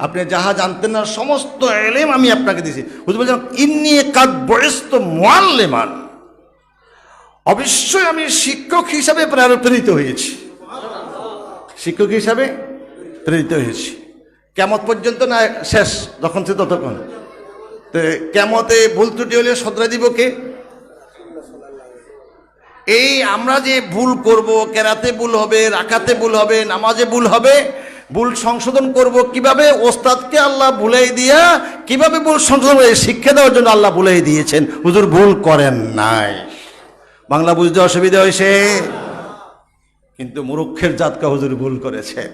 আপনি যাহা জানতেন না সমস্ত ইলম আমি আপনাকে দিয়েছি। হুজুর বলেন ইন্নী কাদ বুইসতু মুআল্লিমান, অবশ্যই আমি শিক্ষক হিসাবে প্রেরিত হয়েছি। শিক্ষক হিসাবে প্রেরিত হয়েছি কিয়ামত পর্যন্ত, না শেষ যখন সে ততক্ষণ। তো কিয়ামতে ভুল ত্রুটি হলে শোধরা দিব কে? এই আমরা যে ভুল করব, কেরাতে ভুল হবে, রাকাতে ভুল হবে, নামাজে ভুল হবে, ভুল সংশোধন করব কিভাবে? ওস্তাদকে আল্লাহ ভুলাই দিয়া কিভাবে ভুল সংশোধন করে শিক্ষা দেওয়ার জন্য আল্লাহ ভুলাই দিয়েছেন। হুজুর ভুল করেন নাই, বাংলা বুঝতে অসুবিধা হয়েছে, কিন্তু মূর্খের জাতকা হুজুর ভুল করেছেন।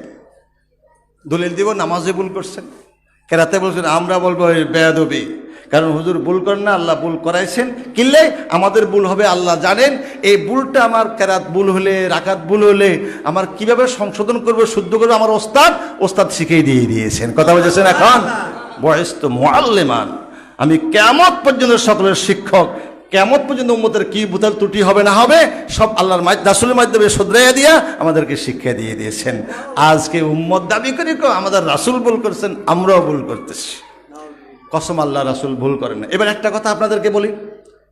দলিল দিব নামাজে ভুল করছেন, কেরাতে বলছেন, আমরা বলবো বেয়াদবি, কারণ হুজুর ভুল করেন না, আল্লাহ ভুল করাইছেন। কিনলে আমাদের ভুল হবে আল্লাহ জানেন। এই ভুলটা আমার কেরাত ভুল হলে, রাকাত ভুল হলে আমার কিভাবে সংশোধন করবো, শুদ্ধ করবো, আমার ওস্তাদ শিখিয়ে দিয়ে দিয়েছেন। কথা বলছেন? এখন বয়স তো মুআল্লিমান, আমি কিয়ামত পর্যন্ত সকলের শিক্ষক। কিয়ামত পর্যন্ত উম্মতের কি ভুল ত্রুটি হবে না হবে সব আল্লাহর রাসূলের মাধ্যমে শুধরাইয়া দিয়া আমাদেরকে শিক্ষা দিয়ে দিয়েছেন। আজকে উম্মত দাবি করি আমাদের রাসূল ভুল করছেন, আমরাও ভুল করতেছি। কসম আল্লাহ রাসূল ভুল করেন না। এবার একটা কথা আপনাদেরকে বলি,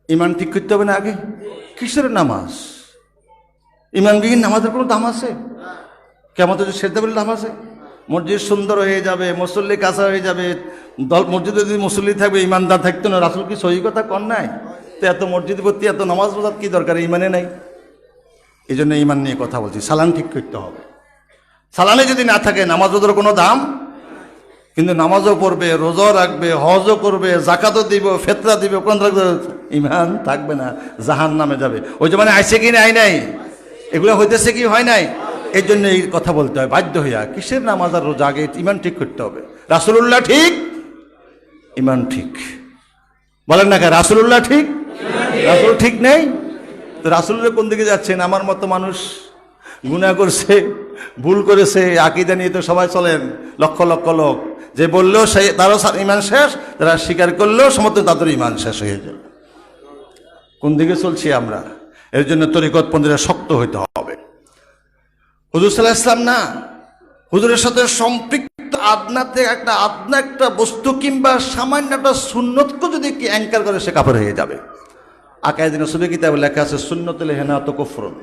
ইমান ঠিক করতে হবে না আগে? কিসের নামাজ? ইমানবিহীন নামাজের কোনো দাম আছে? কিয়ামতে যদি সেজদা বলে দাম আছে? মসজিদ সুন্দর হয়ে যাবে, মুসল্লি কাঁচা হয়ে যাবে, মসজিদে যদি মুসল্লি থাকবে, ইমানদার থাকতো না। রাসূল কি সহি কথা কর নাই? তো এত মসজিদ ভর্তি, এত নামাজ পড়ার কি দরকার? ইমানে নাই। এই জন্য ইমান নিয়ে কথা বলছি। সালান ঠিক করতে হবে। সালানে যদি না থাকে নামাজ ওদের কোনো দাম। কিন্তু নামাজও পড়বে, রোজাও রাখবে, হজও করবে, জাকাতও দিব, ফেতরা দিব, কোন ইমান থাকবে না, জাহান্নামে যাবে। ওই যে মানে আইছে কি নাই নাই, এগুলো হইতেছে কি হয় নাই, এই জন্য এই কথা বলতে হয় বাধ্য হইয়া। কিসের নামাজ আর রোজা? আগে ইমান ঠিক করতে হবে। রাসূলুল্লাহ ঠিক, ইমান ঠিক। বলেন না, রাসূলুল্লাহ ঠিক, রাসূল ঠিক নেই তো রাসূলের কোন দিকে যাচ্ছেন? আমার মতো মানুষ গুনাহ করছে, ভুল করেছে, আকীদা নিয়ে তো সবাই চলেন, লক্ষ লক্ষ লোক। যে বললেও সে তারও ইমান শেষ, যারা স্বীকার করলেও সমস্ত তাদের ইমান শেষ হয়ে যাবে। কোন দিকে চলছি আমরা? এর জন্য তরিকতপন্থীরা শক্ত হইতে হবে। হুজুর সাল্লাল্লাহু আলাইহি ওয়াসাল্লাম না, হুজুরের সাথে সম্পৃক্ত আদনা একটা বস্তু কিংবা সামান্য একটা সুন্নতকে যদি কি অ্যাঙ্কার করে, সে কাফের হয়ে যাবে। আকায়েদ নসবী কিতাবে লেখা আছে সুন্নতুল ইহনাত কুফরুন,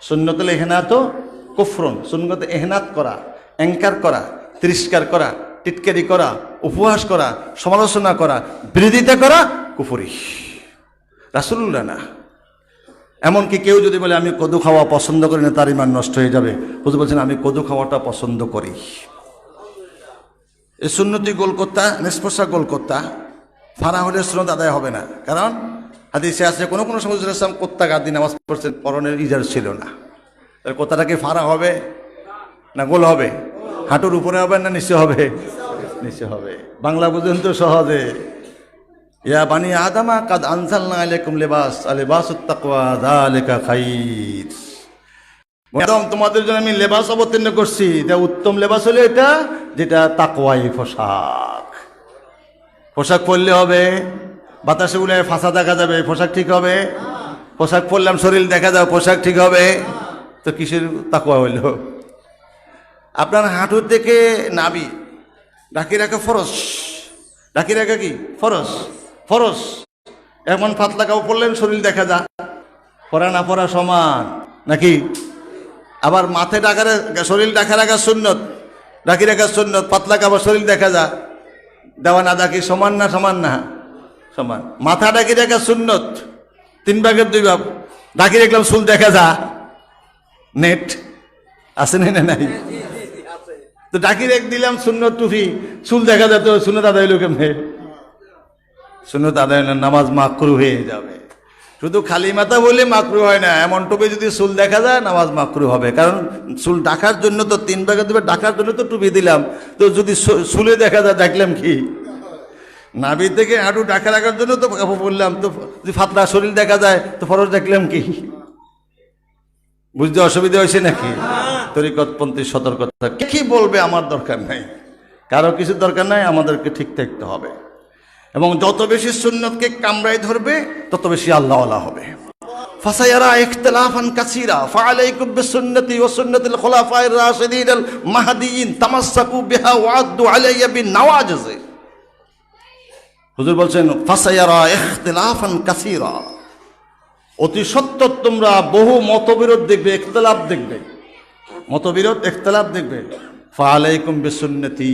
সুন্নতুল ইহনাত কুফরুন। সুন্নতে ইহনাত করা, অ্যাঙ্কার করা, তিরস্কার করা, টিটকারি করা, উপহাস করা, সমালোচনা করা, বিরোধিতা করা কুফরি, রাসূলুল্লাহ না। এমনকি কেউ যদি বলে আমি কদু খাওয়া পছন্দ করি না, তার ঈমান নষ্ট হয়ে যাবে। হুজুর বলছেন আমি কদু খাওয়াটা পছন্দ করি। এই সুন্নতি গোল করতা, নিষ্পর্শা গোল করতা ফারা হলে সুন্নত আদায় হবে না। কারণ হাদিসে আছে কোনো কোনো সময় হুজুর ইসলাম কোত্তা গাদি নামাজ পড়ছেন, পরনের ইজার ছিল না। তাহলে কোত্তাটা কি ফারা হবে না গোল হবে? হাঁটুর উপরে হবে না নিচে হবে? নিচে হবে। বাংলা বুঝেন তো সহজে, ইয়া বানি আদামা কাদ আনজালনা আলাইকুম লিবাস আলিবাসুত তাকওয়া যালিকা খাইর। একদম তোমাদের জন্য আমি লেবাস অবতীর্ণ করছি, এটা উত্তম লেবাস হলো এটা যেটা তাকওয়াই পোশাক। পোশাক পরলে হবে, বাতাসে উড়ে ফাঁসা দেখা যাবে, পোশাক ঠিক হবে। পোশাক পরলাম শরীর দেখা যাবে, পোশাক ঠিক হবে। তো কিসের তাকওয়া হইল? আপনার হাঁটুর থেকে নাভি ঢাকি রাখা ফরজ, ঢাকি রাখা কি ফরজ? ফরজ। এমন পাতলা কাপড় পরলেন শরীর দেখা যা, পরা না পরা সমান নাকি? আবার মাথায় ঢাকার শরীর ঢাকা রাখা সুন্নত, ঢাকি রাখা সুন্নত, পাতলা কাপড় শরীর দেখা যা, দেওয়া না ডাকি সমান না? সমান না? সমান। মাথা ঢাকি রাখা সুন্নত, 3 ভাগের 2 ভাগ, ঢাকি রাখলাম চুল দেখা যা, নেট আছে না নাই? তো ঢাকি রেখ দিলাম সুন্নত টুপি, চুল দেখা যেত, সুন্নত আদায় হইল কেমনে? সুন্নত আদায় হইলে নামাজ মাকরু হয়ে যাবে। শুধু খালি মাথা বলে মাকরু হয় না, এমন টুপি যদি চুল দেখা যায় নামাজ মাকরু হবে। কারণ চুল ঢাকার জন্য তো 3 ভাগে 2 ভাগ ঢাকার জন্য তো টুপি দিলাম, তো যদি চুলে দেখা যায় দেখলাম কি? নাভি থেকে হাঁটু ঢাকা রাখার জন্য তো বললাম, তো যদি ফাতলা শরীর দেখা যায় তো ফরজ দেখলাম কি? বুঝতে অসুবিধা হয়েছে নাকি? তরিকতপন্থী সতর্কতা। কি বলবে আমার দরকার নাই, কারো কিছু দরকার নাই, আমাদেরকে ঠিক থাকতে হবে। এবং যত বেশি সুন্নতকে কামড়ায় ধরবে তত বেশি আল্লাহওয়ালা হবে। ফাসায়ারা ইখতিলাফান কাসীরা ফাআলাইকুম বিসুন্নতি ওয়া সুন্নাতিল খুলাফায়ে রাশিদিন মাহদিয়িন তামাসসাকু বিহা ওয়া আদ্দু আলাইয়া বিন-নওয়াজিজ। হুজুর বলছেন ফাসায়ারা ইখতিলাফান কাসীরা, অতি সত্য তোমরা বহু মতবিরোধ দেখবে, ইখতিলাফ দেখবে, মতবিরোধ ইখতিলাফ দেখবে। ফাআলাইকুম বিসুন্নতি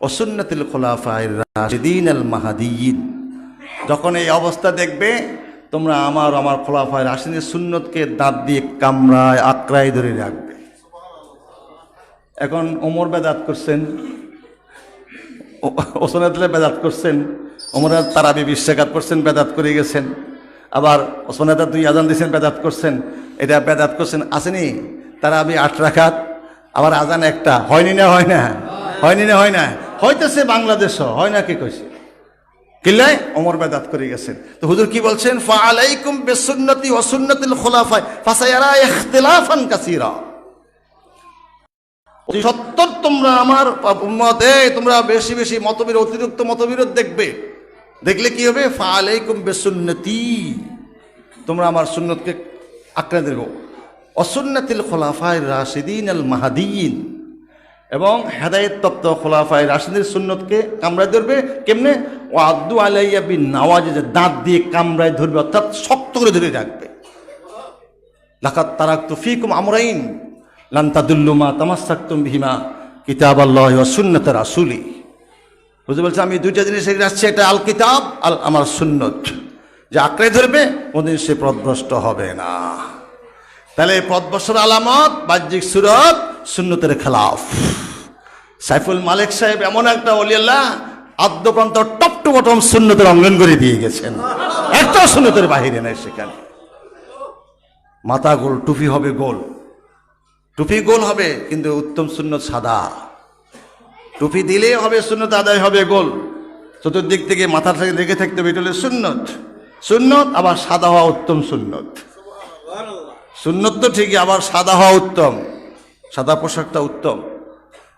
ওয়া সুন্নাতিল খুলাফায়ে রাশিদিন আল মাহদিয়িন। যখন এই অবস্থা দেখবে তোমরা আমার খোলাফায়ে রাশিদিনের সুন্নতকে দাঁত দিয়ে কামড়ায় আঁকড়ায় ধরে রাখবে। এখন ওমর বেদাত করছেন, ওসমানে বেদাত করছেন, ওমর তারাবি 20 রাকাত পড়ছেন, বেদাত করে গেছেন। আবার ওসমানে 2 আজান দিয়েছেন, বেদাত করছেন। এটা বেদাত করছেন আসেনি? তারাবি 8 রাকাত, আবার আজান একটা। হয়নি না? হয় না? হয়নি না? হয় না? হইতেছে বাংলাদেশও হয় না, কি কইছে? কিল্লাই ওমর বেদাত করে গেছেন। তো হুজুর কি বলছেন? ফাআলাইকুম বিসুন্নতি ওয়া সুন্নাতিল খুলাফায়ে ফাসায়ারা ইখতিলাফান কাসীরা। সত্তর তোমরা আমার উম্মতে তোমরা বেশি বেশি মতবিরোধ, অতিরিক্ত মতবিরোধ দেখবে। দেখলে কি হবে? ফাআলাইকুম বিসুন্নতি, তোমরা আমার সুন্নতকে আঁকড়ে ধরবে। ওয়া সুন্নাতিল খুলাফায়ে রাশিদিন আল মাহদিয়িন, এবং হেদায়েতপ্রাপ্ত খুলাফায়ে রাশিদিনের সুন্নতকে কামড়ায় ধরবে। কেমনে? ওয়া আদ্দু আলাইয়া বিন-নওয়াজিজ, দাঁত দিয়ে কামড়ায় ধরবে, অর্থাৎ শক্ত করে ধরে রাখবে। লাকাদ তারাকতু ফীকুম আমরাইন লান তাদুল্লু মা তামাসসাকতুম বিহিমা কিতাবাল্লাহি ওয়া সুন্নাত রাসূলি। হুজুর বলছে আমি 2টা জিনিস এগিয়ে আসছি, এটা আল কিতাব, আল আমার সুন্নত। যে আঁকড়ে ধরবে কোনদিন সে পথভ্রষ্ট হবে না। তাহলে পথভ্রষ্টের আলামত বাহ্যিক সুরত সুন্নতের খেলাফ। সাইফুল মালিক সাহেব এমন একটা ওলি আল্লাহ, আদ্যপ্রান্ত টপ টু বটম সুন্নতের অঙ্গন করে দিয়ে গেছেন, একটা সুন্নতের বাহিরে নাই সেখানে। মাথা গোল, টুপি হবে গোল, টুপি গোল হবে, কিন্তু উত্তম সুন্নত সাদা। টুপি দিলে হবে সুন্নত আদায় হবে গোল, চতুর্দিক থেকে মাথা থেকে দেখে থাকতে হবে, এটা হলো সুন্নত। সুন্নত আবার সাদা হওয়া উত্তম সুন্নত। সুন্নত তো ঠিকই, আবার সাদা হওয়া উত্তম, সাদা পোশাকটা উত্তম।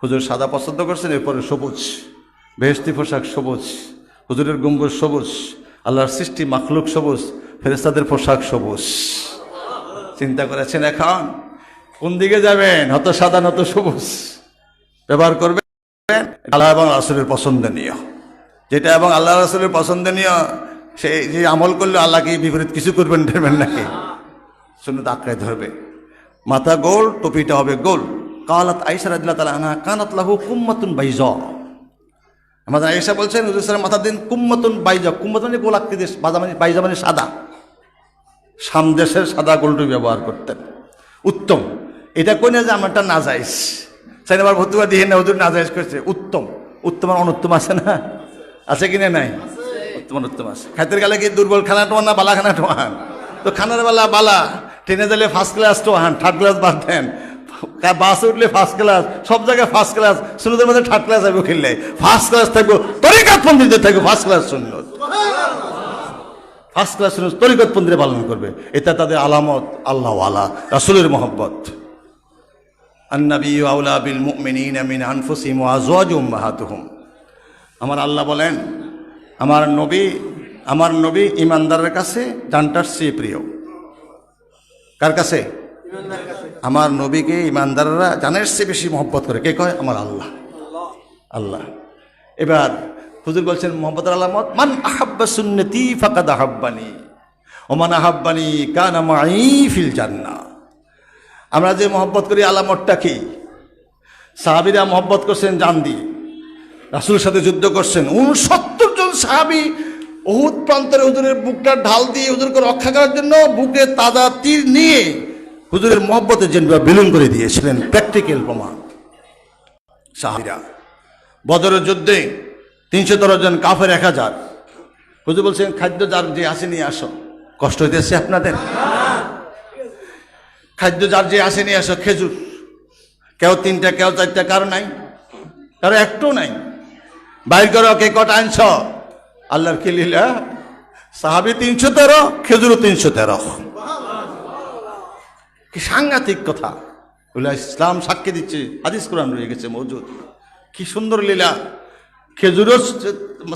হুজুর সাদা পছন্দ করছেন, এরপরে সবুজ, বেহেশতি পোশাক সবুজ, হুজুরের গম্বুজ সবুজ, আল্লাহর সৃষ্টি মাখলুক সবুজ, ফেরেশতাদের পোশাক সবুজ। চিন্তা করেছেন এখন কোন দিকে যাবেন? হয়তো সাদা নত সবুজ ব্যবহার করবেন, আল্লাহ এবং রাসূলের পছন্দনীয় যেটা, এবং আল্লাহ রাসূলের পছন্দনীয় সেই যে আমল করলে আল্লাহকে বিপরীত কিছু করবেন ধরবেন নাকি? সুন্নত আঁকড়ে ধরবে। মাথা গোল, টুপিটা হবে গোল। কালাত আয়েশা রাদিয়াল্লাহু তাআলা আনহা কানাত লাহু কুম্মাতুন বাইযা, আমাদের আয়েশা বলছেন হুজুর সাল্লাল্লাহু মাথার দিন কুম্মতুন বাইজা, কুম্মতুন মানে গোলাকৃতি, বাইজা মানে সাদা, সামদেশের সাদা গোলটু ব্যবহার করতেন, উত্তম। এটা কই না যে আমারটা নাজাইজ, চাই আবার ভর্তুয়া দিয়ে না হুজুর নাজাইজ করছে, উত্তম। উত্তম আর অনুত্তম আছে না, আছে কিনা নাই? উত্তম অনুত্তম আছে। খাইতে গেলে কি দুর্বল খানা টোয়ান না বালা খানা টোয়ান? তো খানার বেলা বালা, ট্রেনে গেলে ফার্স্ট ক্লাস টোয়ান, থার্ড ক্লাস বাদ দেন, বাসে উঠলে ফার্স্ট ক্লাস, সব জায়গায় ফার্স্ট ক্লাস, সুন্নতের মধ্যে থার্ড ক্লাস আসবো, খেললে ফার্স্ট ক্লাস থাকবো, তরিকাতপন্থীদের থাকবো ফার্স্ট ক্লাস সুন্নত, ফার্স্ট ক্লাস সুন্নত তরিকাতপন্থীরা পালন করবে। এটা তাদের আলামত, আল্লাহ আলা রাসূলের মহব্বত। আন-নাবিয়্যু আওলা বিল মুমিনিনা মিন আনফুসিহিম ওয়া আযওয়াজুহুম উম্মাহাতুহুম। আমার আল্লাহ বলেন, আমার নবী ইমানদারের কাছে জানটার চেয়ে প্রিয়। কার কাছে? আমার নবীকে ইমানদাররা জানের চেয়ে বেশি মহব্বত করে। কে কয়? আমার আল্লাহ। আল্লাহ। এবার হুজুর বলছেন মহব্বতের আলামত, মান আহাব্বা সুন্নতি ফাকাদ আহাব্বানি ওয়া মান আহাব্বানি কানা মাই ফিল জান্নাহ। আমরা যে মহব্বত করি আলামতটা কি? সাহাবীরা মহব্বত করছেন জান দিয়ে, রাসূলের সাথে যুদ্ধ করছেন। 69 জন সাহাবী উহুদ প্রান্তরে হুজুরের বুকটা ঢাল দিয়ে হুজুরকে রক্ষা করার জন্য বুকে তাজা তীর নিয়ে হুজুরের মহব্বতের জন্য বিলীন করে দিয়েছিলেন। প্র্যাকটিক্যাল প্রমাণ। সাহাবীরা বদরের যুদ্ধে 313 জন, কাফের 1000। হুজুর বলছেন খাদ্য যার যে আসে নিয়ে আসো। কষ্ট হইতেছে আপনাদের? খাদ্য যার যে আসে নিয়ে আসো। খেজুর কেউ 3টা, কেউ 4টা, কারো নাই, কারো একটাও নাই। বাইর করো কে কটা আনছ। আল্লাহর কি লীলা! সাহাবী 313, খেজুরও 313। কি সাংঘাতিক কথা! ইসলাম সাক্ষী দিচ্ছে, হাদিস কোরআন রয়ে গেছে মওজুদ। কি সুন্দর লীলা! খেজুরও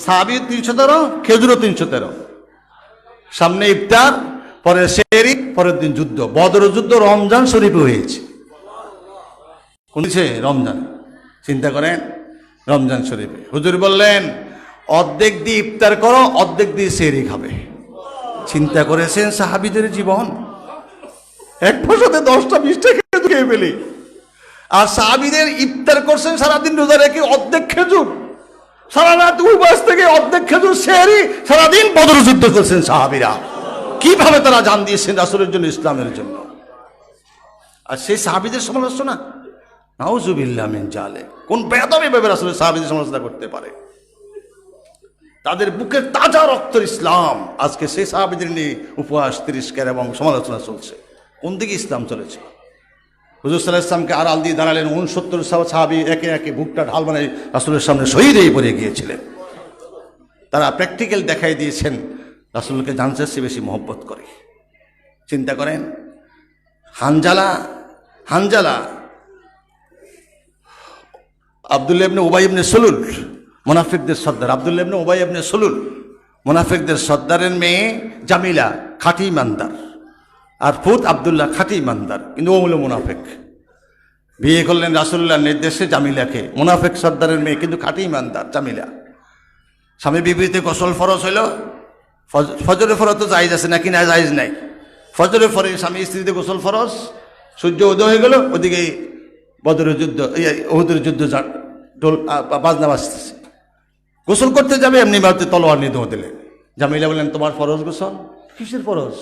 সাহাবী 313, খেজুরও 313। সামনে ইফতার, পরে সেহরি, পরের দিন যুদ্ধ। বদর যুদ্ধ রমজান শরীফে হয়েছে। কোনছে? রমজান। চিন্তা করেন, রমজান শরীফে হুজুর বললেন অর্ধেক দিয়ে ইফতার করো, অর্ধেক দিয়ে সেহরি খাবে। চিন্তা করেছেন সাহাবীদের জীবন? এক বছরে 10টা 20টা খেজুর খেয়ে ফেলি। আর সাহাবীদের ইফতার করছেন সারাদিন রোজা রেখে, অর্ধেক খেজুর, সারা রাত উপবাস থেকে অর্ধেক খেজুর, সেহরি, সারাদিন বদর যুদ্ধ করছেন সাহাবীরা। কিভাবে তারা জান দিয়েছেন রাসূলের জন্য, ইসলামের জন্য। আর সেই সাহাবীদের সমালোচনা, নাউযুবিল্লাহ মিন জালিক। কোন বেয়াদব এভাবে রাসূলের সাহাবীদের সমালোচনা করতে পারে? তাদের বুকের তাজা রক্তের ইসলাম, আজকে সেই সাহাবীদের নিয়ে উপহাস, তিরস্কার এবং সমালোচনা চলছে। কোন দিকে ইসলাম চলেছে? হুজুর সাল্লাল্লাহু আলাইহি ওয়াসাল্লামকে আড়াল দিয়ে দাঁড়ালেন 69 সাহাবী, একে একে বুকটা ঢাল বানায় রাসূলের সামনে শহীদ হয়ে পড়ে গিয়েছিলেন। তারা প্র্যাকটিক্যাল দেখাই দিয়েছেন রাসূলকে জানতে চেয়ে বেশি মহব্বত করে। চিন্তা করেন, হানজালা আব্দুল্লাহ ইবনে উবাই ইবনে সুলুল, মুনাফিকদের সর্দার। আব্দুল্লাহ ইবনে উবাই ইবনে সুলুল মুনাফিকদের সর্দারের মেয়ে জামিলা খাঁটি ইমানদার, আর ফুত আব্দুল্লাহ খাঁটি ইমানদার, কিন্তু ও হলো মুনাফিক। বিয়ে করলেন রাসূলুল্লাহর নির্দেশে জামিলাকে, মুনাফিক সর্দারের মেয়ে কিন্তু খাঁটি ইমানদার জামিলা। স্বামী বিবিতে গোসল ফরজ হইল। ফজরের ফরজ তো জায়েজ আছে নাকি না? জায়েজ নাই। ফজরের পরে স্বামী স্ত্রীতে গোসল ফরজ। সূর্য উদয় হয়ে গেল, ওদিকে বদরের যুদ্ধ, উহুদের যুদ্ধ, বাজনা বাজতেছে। গোসল করতে যাবে, এমনি ভাবতে তলোয়ার নিয়ে দৌড় দিলেন। জামিলা বললেন তোমার ফরজ গোসল? কিসের ফরজ?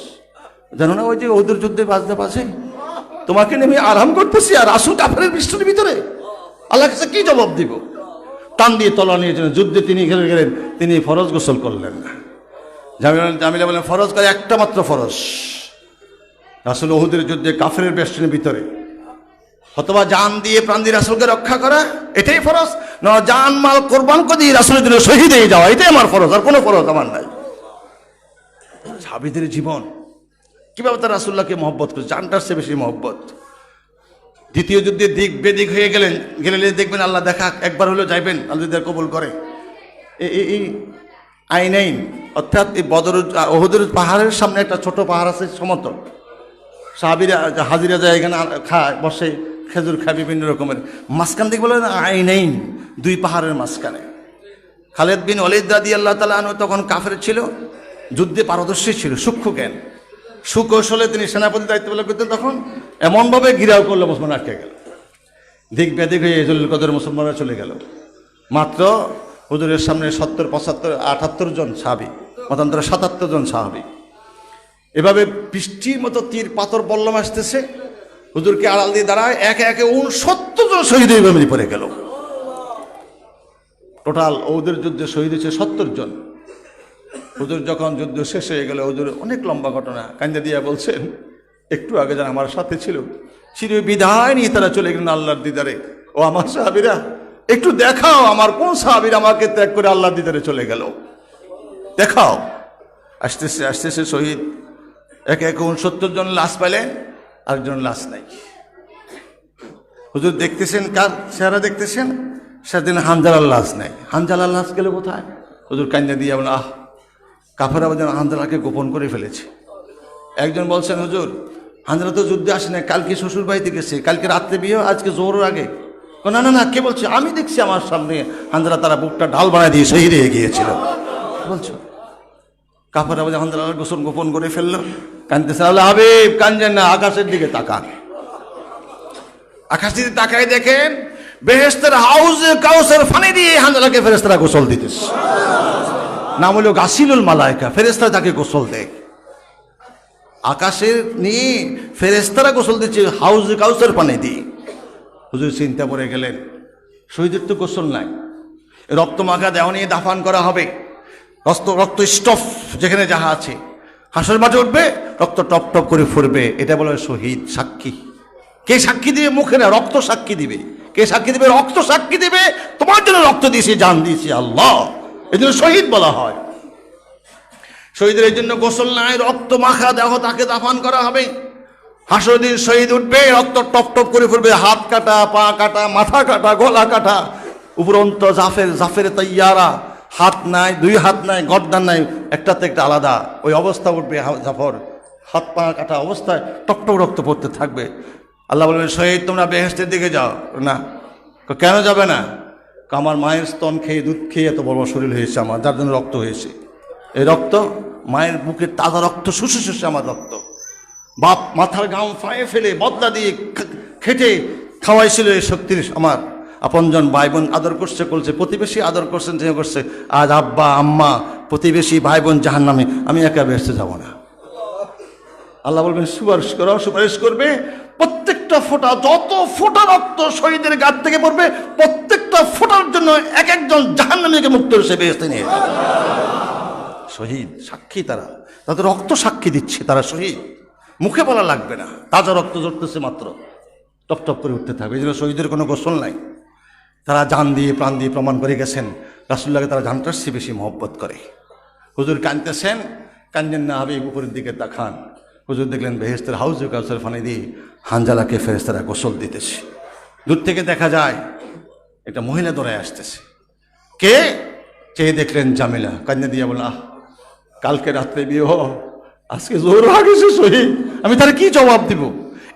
জানো না ওই যে উহুদের যুদ্ধে বাজনা বাজে, তোমাকে নিয়ে আমি আরাম করতেছি, আর রাসূল কাফেরের বৃষ্টির ভিতরে। আল্লাহর কাছে কি জবাব দিব? টান দিয়ে তলোয়ার নিয়ে যুদ্ধে তিনি গেলেন, তিনি ফরজ গোসল করলেন না। জামিলা বললেন ফরজ করে একটা মাত্র ফরজ, রাসূল উহুদের যুদ্ধে কাফেরের বেষ্টনীর ভিতরে অথবা জান দিয়ে প্রাণ দিয়ে রাসূলকে রক্ষা করা, এটাই ফরজ। না জান মাল কোরবান করে দিয়ে রাসূলের জন্য শহীদ হয়ে যাওয়া, এটাই আমার ফরজ, আর কোনো ফরজ আমার নাই। সাহাবীদের জীবন কিভাবে তারা রাসূলুল্লাহকে মহব্বত করে, জানটার চেয়ে বেশি মহব্বত। দ্বিতীয় যুদ্ধে দিক বেদিক হয়ে গেলে দেখবেন আল্লাহ দেখা একবার হলেও যাইবেন, আল্লাহ কবুল করে। এই আইনাইন অর্থাৎ এই বদর উহুদের পাহাড়ের সামনে একটা ছোট পাহাড় আছে সমতল, সাহাবীরা হাজিরা যায়, এখানে খায়, বসে, খেজুর খায়, বিভিন্ন রকমের। মাঝখান থেকে বলে আইনাইন, 2 পাহাড়ের মাঝখানে। খালিদ বিন ওয়ালিদ রাদিয়াল্লাহু তাআলা আনহু তখন কাফের ছিল, যুদ্ধে পারদর্শী ছিল, সূক্ষ্ম জ্ঞান, সুকৌশলে তিনি সেনাপতি দায়িত্ব পালন করতেন। তখন এমনভাবে ঘিরাও করলো, মুসলমান আটকে গেল। দিক বেদিক হয়ে জুলুল কদর মুসলমানরা চলে গেল। মাত্র হুজুরের সামনে 70, 75, 78 জন সাহাবী, মতান্তরে 77 জন সাহাবী। এভাবে বৃষ্টির মতো তীর পাথর বল্লম আসতেছে, হুজুরকে আড়াল দিয়ে দাঁড়ায়, একে একে 69 জন শহীদ হয়ে পড়ে গেল। টোটাল ওদের যুদ্ধে শহীদ হয়েছে 70 জন। হুজুর যখন যুদ্ধ শেষ হয়ে গেল, হুজুর অনেক লম্বা ঘটনা কান্দে দিয়া বলছেন, একটু আগে যারা আমার সাথে ছিল চির বিদায় নিয়ে তারা চলে গেলেন আল্লাহর দিদারে। ও আমার সাহাবীরা, একটু দেখাও আমার কোন সাহাবীরা আমাকে ত্যাগ করে আল্লাহর দিদারে চলে গেল, দেখাও। আসতেছে আসতেছে শহীদ, একে একে 69 জন লাশ পেলেন, আরেকজন লাশ নাই। হুজুর দেখতেছেন, কার চেহারা দেখতেছেন? সেদিন হানজালার লাশ নাই। হানজালার লাশ গেল কোথায়? হুজুর কান্দে দিয়ে বলেন, আহ, কাফেররা যেন হানজালাকে গোপন করে ফেলেছে। একজন বলছেন, হুজুর হানজালা তো যুদ্ধে আসে না, কালকে শ্বশুর বাড়িতে গেছে, কালকে রাত্রে বিয়ে, আজকে জোহরের আগে। না না না, কে বলছে? আমি দেখছি আমার সামনে হানজালা তারা বুকটা ঢাল বানায় দিয়ে শহীদ হয়ে গিয়েছিল বলছো। কাফেররা বলে হানজালার গোসল গোপন করে ফেললো। কানতেছে, আল্লাহ হাবিব কানছেন না, আকাশের দিকে তাকান। আকাশ দিকে তাকায় দেখেন বেহেশতের হাউজে কাউসার পানি দিয়ে হানজালাকে ফেরেশতারা গোসল দিতেছে। নাম হলো গাসিলুল মালায়েকা, ফেরেশতারা তাকে গোসল দেয়। আকাশের নিয়ে ফেরেশতারা গোসল দিচ্ছে হাউজে কাউসার পানি দিয়ে। হুজুর চিন্তা পড়ে গেলেন, শহীদের তো গোসল নাই, রক্ত মাখা দেহ নিয়ে দাফন করা হবে, রক্ত স্টফ যেখানে যাহা আছে, হাসর মাঠে উঠবে, রক্ত টপ টপ করে ফুরবে, এটা বলে শহীদ। সাক্ষী কে সাক্ষী দিবে? মুখে না, রক্ত সাক্ষী দিবে। কে সাক্ষী দিবে? রক্ত সাক্ষী দিবে, তোমার জন্য রক্ত দিয়েছি, জান দিয়েছি আল্লাহ, এই জন্য শহীদ বলা হয়। শহীদের এই জন্য গোসল নাই, রক্ত মাখা দেহ তাকে দাফন করা হবে। হাসর দিন শহীদ উঠবে, রক্ত টপ টপ করে ফুরবে, হাত কাটা, পা কাটা, মাথা কাটা, গলা কাটা, উপরন্ত জাফের তাইয়ারা, হাত নাই, 2 হাত নাই, গর্দান নাই, একটাতে একটা আলাদা, ওই অবস্থা উঠবে জাফর, হাত পা কাটা অবস্থায় টকটক রক্ত পড়তে থাকবে। আল্লাহ বলবেন, শহীদ তোমরা বেহেশতের দিকে যাও। না, কেন যাবে না? আমার মায়ের স্তন খেয়ে, দুধ খেয়ে এত বড় শরীর হয়েছে আমার, যার জন্য রক্ত হয়েছে। এই রক্ত মায়ের বুকের তাজা রক্ত, শুষে শুষে আমার রক্ত। বাপ মাথার গাম ফাঁয়ে ফেলে বদলা দিয়ে খেটে খাওয়াইছিল এই শক্তির আমার আপনজন ভাই বোন আদর করছে, প্রতিবেশী আদর করছেন, যে করছে। আজ আব্বা আম্মা প্রতিবেশী ভাই বোন জাহান্নামে, আমি একা বেহেশতে যাব না। আল্লাহ বলবেন সুপারিশ করো, সুপারিশ করবে। প্রত্যেকটা ফোঁটা, যত ফোঁটা রক্ত শহীদের গাত থেকে পড়বে, প্রত্যেকটা ফোঁটার জন্য এক একজন জাহান্নামীকে মুক্ত সে বেহেশতে নিয়ে শহীদ। সাক্ষী তারা, তাদের রক্ত সাক্ষী দিচ্ছে তারা শহীদ। মুখে বলা লাগবে না, তাজা রক্ত ঝরতেছে মাত্র, টপ টপ করে উঠতে থাকবে। এই জন্য শহীদের কোনো গোসল নাই। তারা জান দিয়ে প্রাণ দিয়ে প্রমাণ করে গেছেন রাসূলুল্লাহকে তারা জানটার চেয়ে বেশি মহব্বত করে। হুজুর কাঁদতেছেন, কান্দেন না, হাবিব উপরের দিকে তাকান। হুজুর দেখলেন বেহেশতের হাউজে কাউসার পানি দিয়ে হানজালাকে ফেরেশতারা গোসল দিতেছে। দূর থেকে দেখা যায় একটা মহিলা দৌড়ায় আসতেছে। কে? চেয়ে দেখলেন জামিলা। কান্দে দিয়ে বললেন, আহ, কালকে রাত্রে বিয়ে, আজকে জোর আগে সে শহীদ, আমি তার কি জবাব দিব?